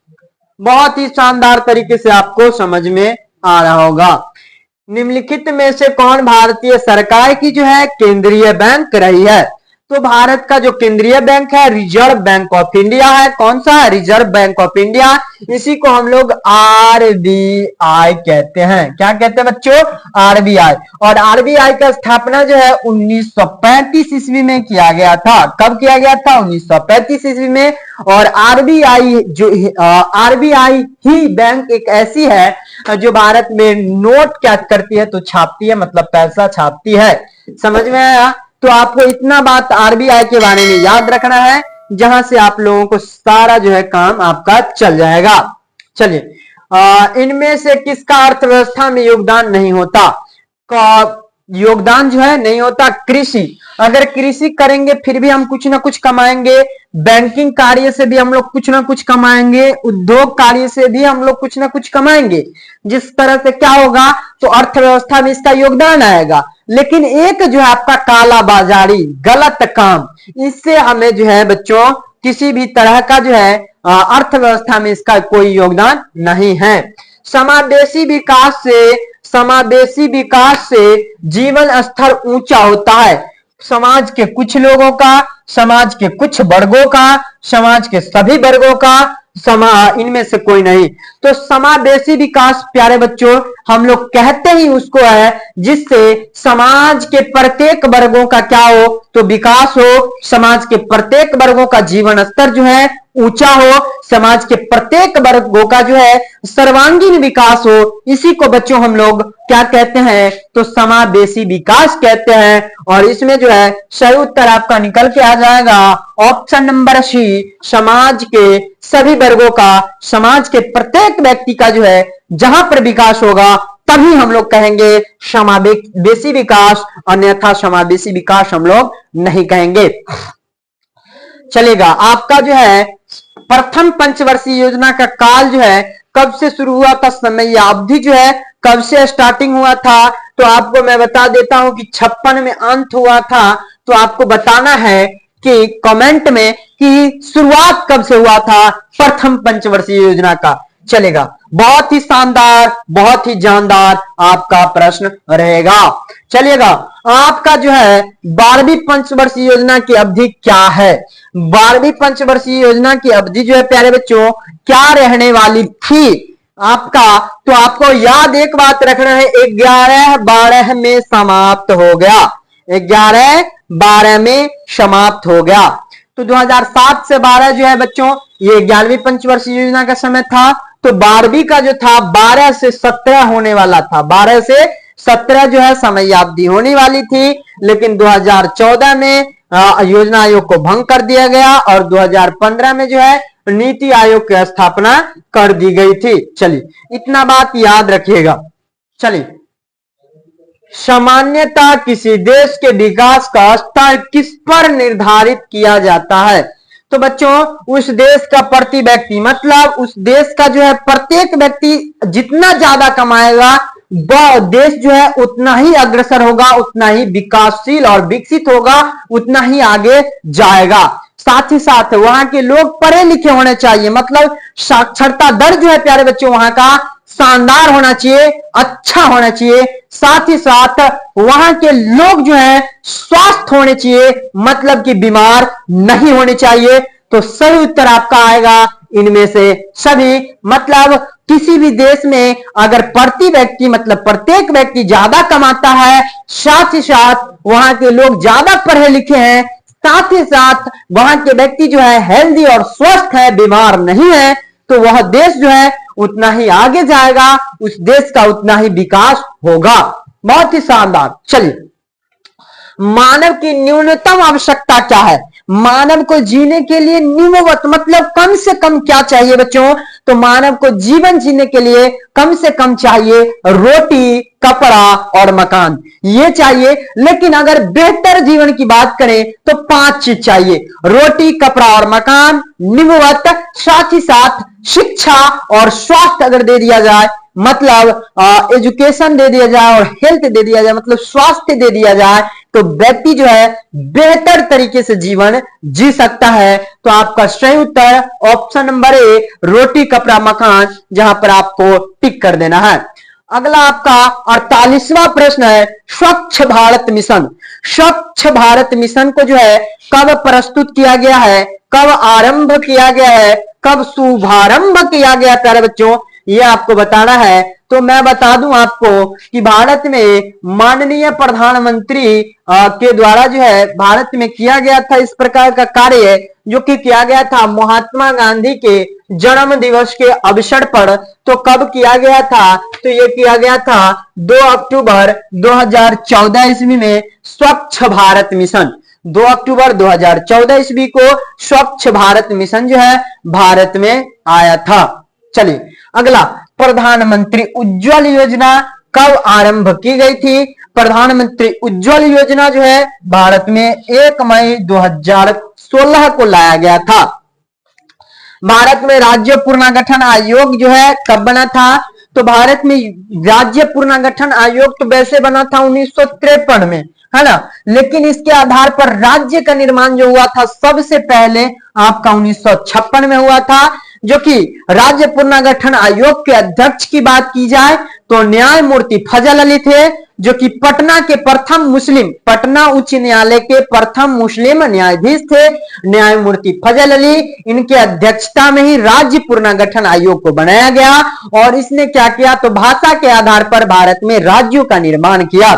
बहुत ही शानदार तरीके से आपको समझ में आ रहा होगा। निम्नलिखित में से कौन भारतीय सरकार की जो है केंद्रीय बैंक रही है? तो भारत का जो केंद्रीय बैंक है रिजर्व बैंक ऑफ इंडिया है। कौन सा है? Reserve bank of India. इसी को हम लोग आरबीआई कहते हैं। क्या कहते हैं बच्चों? आरबीआई। और आरबीआई का स्थापना जो है 1935 ईस्वी में किया गया था। कब किया गया था? 1935 ईस्वी में। और आरबीआई ही बैंक एक ऐसी है जो भारत में नोट क्या करती है? तो छापती है, मतलब पैसा छापती है। समझ में आया? तो आपको इतना बात आरबीआई के बारे में याद रखना है, जहां से आप लोगों को सारा जो है काम आपका चल जाएगा। चलिए, इनमें से किसका अर्थव्यवस्था में योगदान नहीं होता? योगदान जो है नहीं होता कृषि। अगर कृषि करेंगे फिर भी हम कुछ ना कुछ कमाएंगे, बैंकिंग कार्य से भी हम लोग कुछ ना कुछ कमाएंगे, उद्योग कार्य से भी हम लोग कुछ ना कुछ कमाएंगे। जिस तरह से क्या होगा, तो अर्थव्यवस्था में इसका योगदान आएगा। लेकिन एक जो है आपका काला बाजारी, गलत काम, इससे हमें जो है बच्चों किसी भी तरह का जो है अर्थव्यवस्था में इसका कोई योगदान नहीं है। समावेशी विकास से जीवन स्तर ऊंचा होता है। समाज के कुछ लोगों का, समाज के कुछ वर्गों का, समाज के सभी वर्गों का, इनमें से कोई नहीं। तो समावेशी विकास प्यारे बच्चों हम लोग कहते ही उसको है जिससे समाज के प्रत्येक वर्गों का क्या हो? तो विकास हो। समाज के प्रत्येक वर्गों का जीवन स्तर जो है ऊंचा हो, समाज के प्रत्येक वर्गों का जो है सर्वांगीण विकास हो। इसी को बच्चों हम लोग क्या कहते हैं? तो समावेशी विकास कहते हैं। और इसमें जो है सही उत्तर आपका निकल के आ जाएगा ऑप्शन नंबर सी, समाज के सभी वर्गों का, समाज के प्रत्येक व्यक्ति का जो है जहां पर विकास होगा तभी हम लोग कहेंगे समावेशी विकास, अन्यथा समावेशी विकास हम लोग नहीं कहेंगे। चलेगा, आपका जो है प्रथम पंचवर्षीय योजना का काल जो है कब से शुरू हुआ था? समय या अवधि जो है कब से स्टार्टिंग हुआ था? तो आपको मैं बता देता हूं कि 56 में अंत हुआ था। तो आपको बताना है कि कमेंट में कि शुरुआत कब से हुआ था प्रथम पंचवर्षीय योजना का। चलेगा, बहुत ही शानदार, बहुत ही जानदार आपका प्रश्न रहेगा। चलिएगा, आपका जो है 12वीं पंचवर्षीय योजना की अवधि क्या है? 12वीं पंचवर्षीय योजना की अवधि जो है प्यारे बच्चों क्या रहने वाली थी आपका? तो आपको याद एक बात रखना है, 11-12 में समाप्त हो गया। 11-12 में समाप्त हो गया। तो 2007 से 12 जो है बच्चों ये 11वीं पंचवर्षीय योजना का समय था। तो 12वीं का जो था 12 से 17 होने वाला था। 12 से 17 जो है समयावधि होने वाली थी, लेकिन 2014 में योजना आयोग को भंग कर दिया गया और 2015 में जो है नीति आयोग की स्थापना कर दी गई थी। चलिए, इतना बात याद रखिएगा। चलिए, सामान्यतः किसी देश के विकास का स्तर किस पर निर्धारित किया जाता है? तो बच्चों उस देश का प्रति व्यक्ति, मतलब उस देश का जो है प्रत्येक व्यक्ति जितना ज्यादा कमाएगा वह देश जो है उतना ही अग्रसर होगा, उतना ही विकासशील और विकसित होगा, उतना ही आगे जाएगा। साथ ही साथ वहां के लोग पढ़े लिखे होने चाहिए, मतलब साक्षरता दर जो है प्यारे बच्चों वहां का शानदार होना चाहिए, अच्छा होना चाहिए। साथ ही साथ वहां के लोग जो है स्वस्थ होने चाहिए, मतलब कि बीमार नहीं होने चाहिए। तो सही उत्तर आपका आएगा इनमें से सभी। मतलब किसी भी देश में अगर प्रति व्यक्ति मतलब प्रत्येक व्यक्ति ज्यादा कमाता है, साथ ही साथ वहां के लोग ज्यादा पढ़े लिखे हैं, साथ ही साथ वहां के व्यक्ति जो है हेल्दी और स्वस्थ है, बीमार नहीं है, तो वह देश जो है उतना ही आगे जाएगा, उस देश का उतना ही विकास होगा। बहुत ही शानदार। चलिए, मानव की न्यूनतम आवश्यकता क्या है, मानव को जीने के लिए निम्नवत मतलब कम से कम क्या चाहिए बच्चों, तो मानव को जीवन जीने के लिए कम से कम चाहिए रोटी, कपड़ा और मकान, ये चाहिए। लेकिन अगर बेहतर जीवन की बात करें तो 5 चीज चाहिए, रोटी, कपड़ा और मकान, निम्नवत, साथ ही साथ शिक्षा और स्वास्थ्य अगर दे दिया जाए, मतलब एजुकेशन दे दिया जाए और हेल्थ दे दिया जाए, मतलब स्वास्थ्य दे दिया जाए, तो व्यक्ति जो है बेहतर तरीके से जीवन जी सकता है। तो आपका सही उत्तर ऑप्शन नंबर ए, रोटी, कपड़ा, मकान, जहां पर आपको टिक कर देना है। अगला आपका 48वां प्रश्न है, स्वच्छ भारत मिशन। स्वच्छ भारत मिशन को जो है कब प्रस्तुत किया गया है, कब आरंभ किया गया है, कब शुभारंभ किया गया प्यारे बच्चों, ये आपको बताना है। तो मैं बता दूं आपको कि भारत में माननीय प्रधानमंत्री के द्वारा जो है भारत में किया गया था इस प्रकार का कार्य, जो कि किया गया था महात्मा गांधी के जन्म दिवस के अवसर पर। तो कब किया गया था, तो ये किया गया था 2 अक्टूबर 2014 ईस्वी में स्वच्छ भारत मिशन। 2 अक्टूबर 2014 ईस्वी को स्वच्छ भारत मिशन जो है भारत में आया था। चलिए अगला, प्रधानमंत्री उज्ज्वल योजना कब आरंभ की गई थी। प्रधानमंत्री उज्ज्वल योजना जो है भारत में 1 मई 2016 को लाया गया था। भारत में राज्य पुनर्गठन आयोग जो है कब बना था, तो भारत में राज्य पुनर्गठन आयोग तो वैसे बना था 1953 में, है ना, लेकिन इसके आधार पर राज्य का निर्माण जो हुआ था सबसे पहले आपका 1956 में हुआ था। जो कि राज्य पुनर्गठन आयोग के अध्यक्ष की बात की जाए तो न्यायमूर्ति फजल अली थे, जो कि पटना के प्रथम मुस्लिम, पटना उच्च न्यायालय के प्रथम मुस्लिम न्यायाधीश थे न्यायमूर्ति फजल अली। इनके अध्यक्षता में ही राज्य पुनर्गठन आयोग को बनाया गया और इसने क्या किया, तो भाषा के आधार पर भारत में राज्यों का निर्माण किया।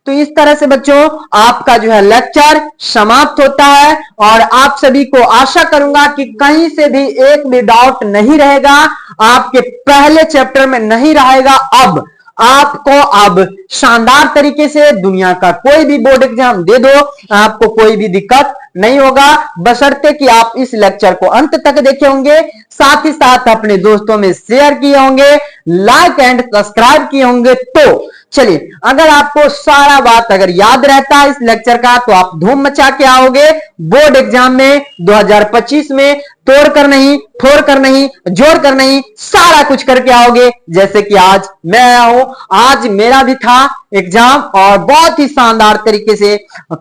तो इस तरह से बच्चों आपका जो है लेक्चर समाप्त होता है और आप सभी को आशा करूंगा कि कहीं से भी एक भी डाउट नहीं रहेगा, आपके पहले चैप्टर में नहीं रहेगा। अब आपको अब शानदार तरीके से दुनिया का कोई भी बोर्ड एग्जाम दे दो, आपको कोई भी दिक्कत नहीं होगा, बशर्ते कि आप इस लेक्चर को अंत तक देखे होंगे, साथ ही साथ अपने दोस्तों में शेयर किए होंगे, लाइक एंड सब्सक्राइब किए होंगे। तो चलिए, अगर आपको सारा बात अगर याद रहता है इस लेक्चर का तो आप धूम मचा के आओगे बोर्ड एग्जाम में 2025 में, तोड़ कर नहीं, फोड़ कर नहीं, जोड़ कर नहीं, सारा कुछ करके आओगे, जैसे कि आज मैं आया हूं। आज मेरा भी था एग्जाम और बहुत ही शानदार तरीके से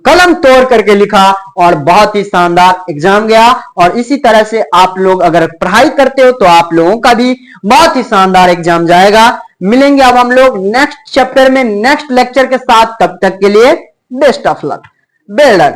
कलम तोड़ करके लिखा और बहुत ही शानदार एग्जाम गया। और इसी तरह से आप लोग अगर पढ़ाई करते हो तो आप लोगों का भी बहुत ही शानदार एग्जाम जाएगा। मिलेंगे अब हम लोग नेक्स्ट चैप्टर में नेक्स्ट लेक्चर के साथ, तब तक के लिए best of luck, well done.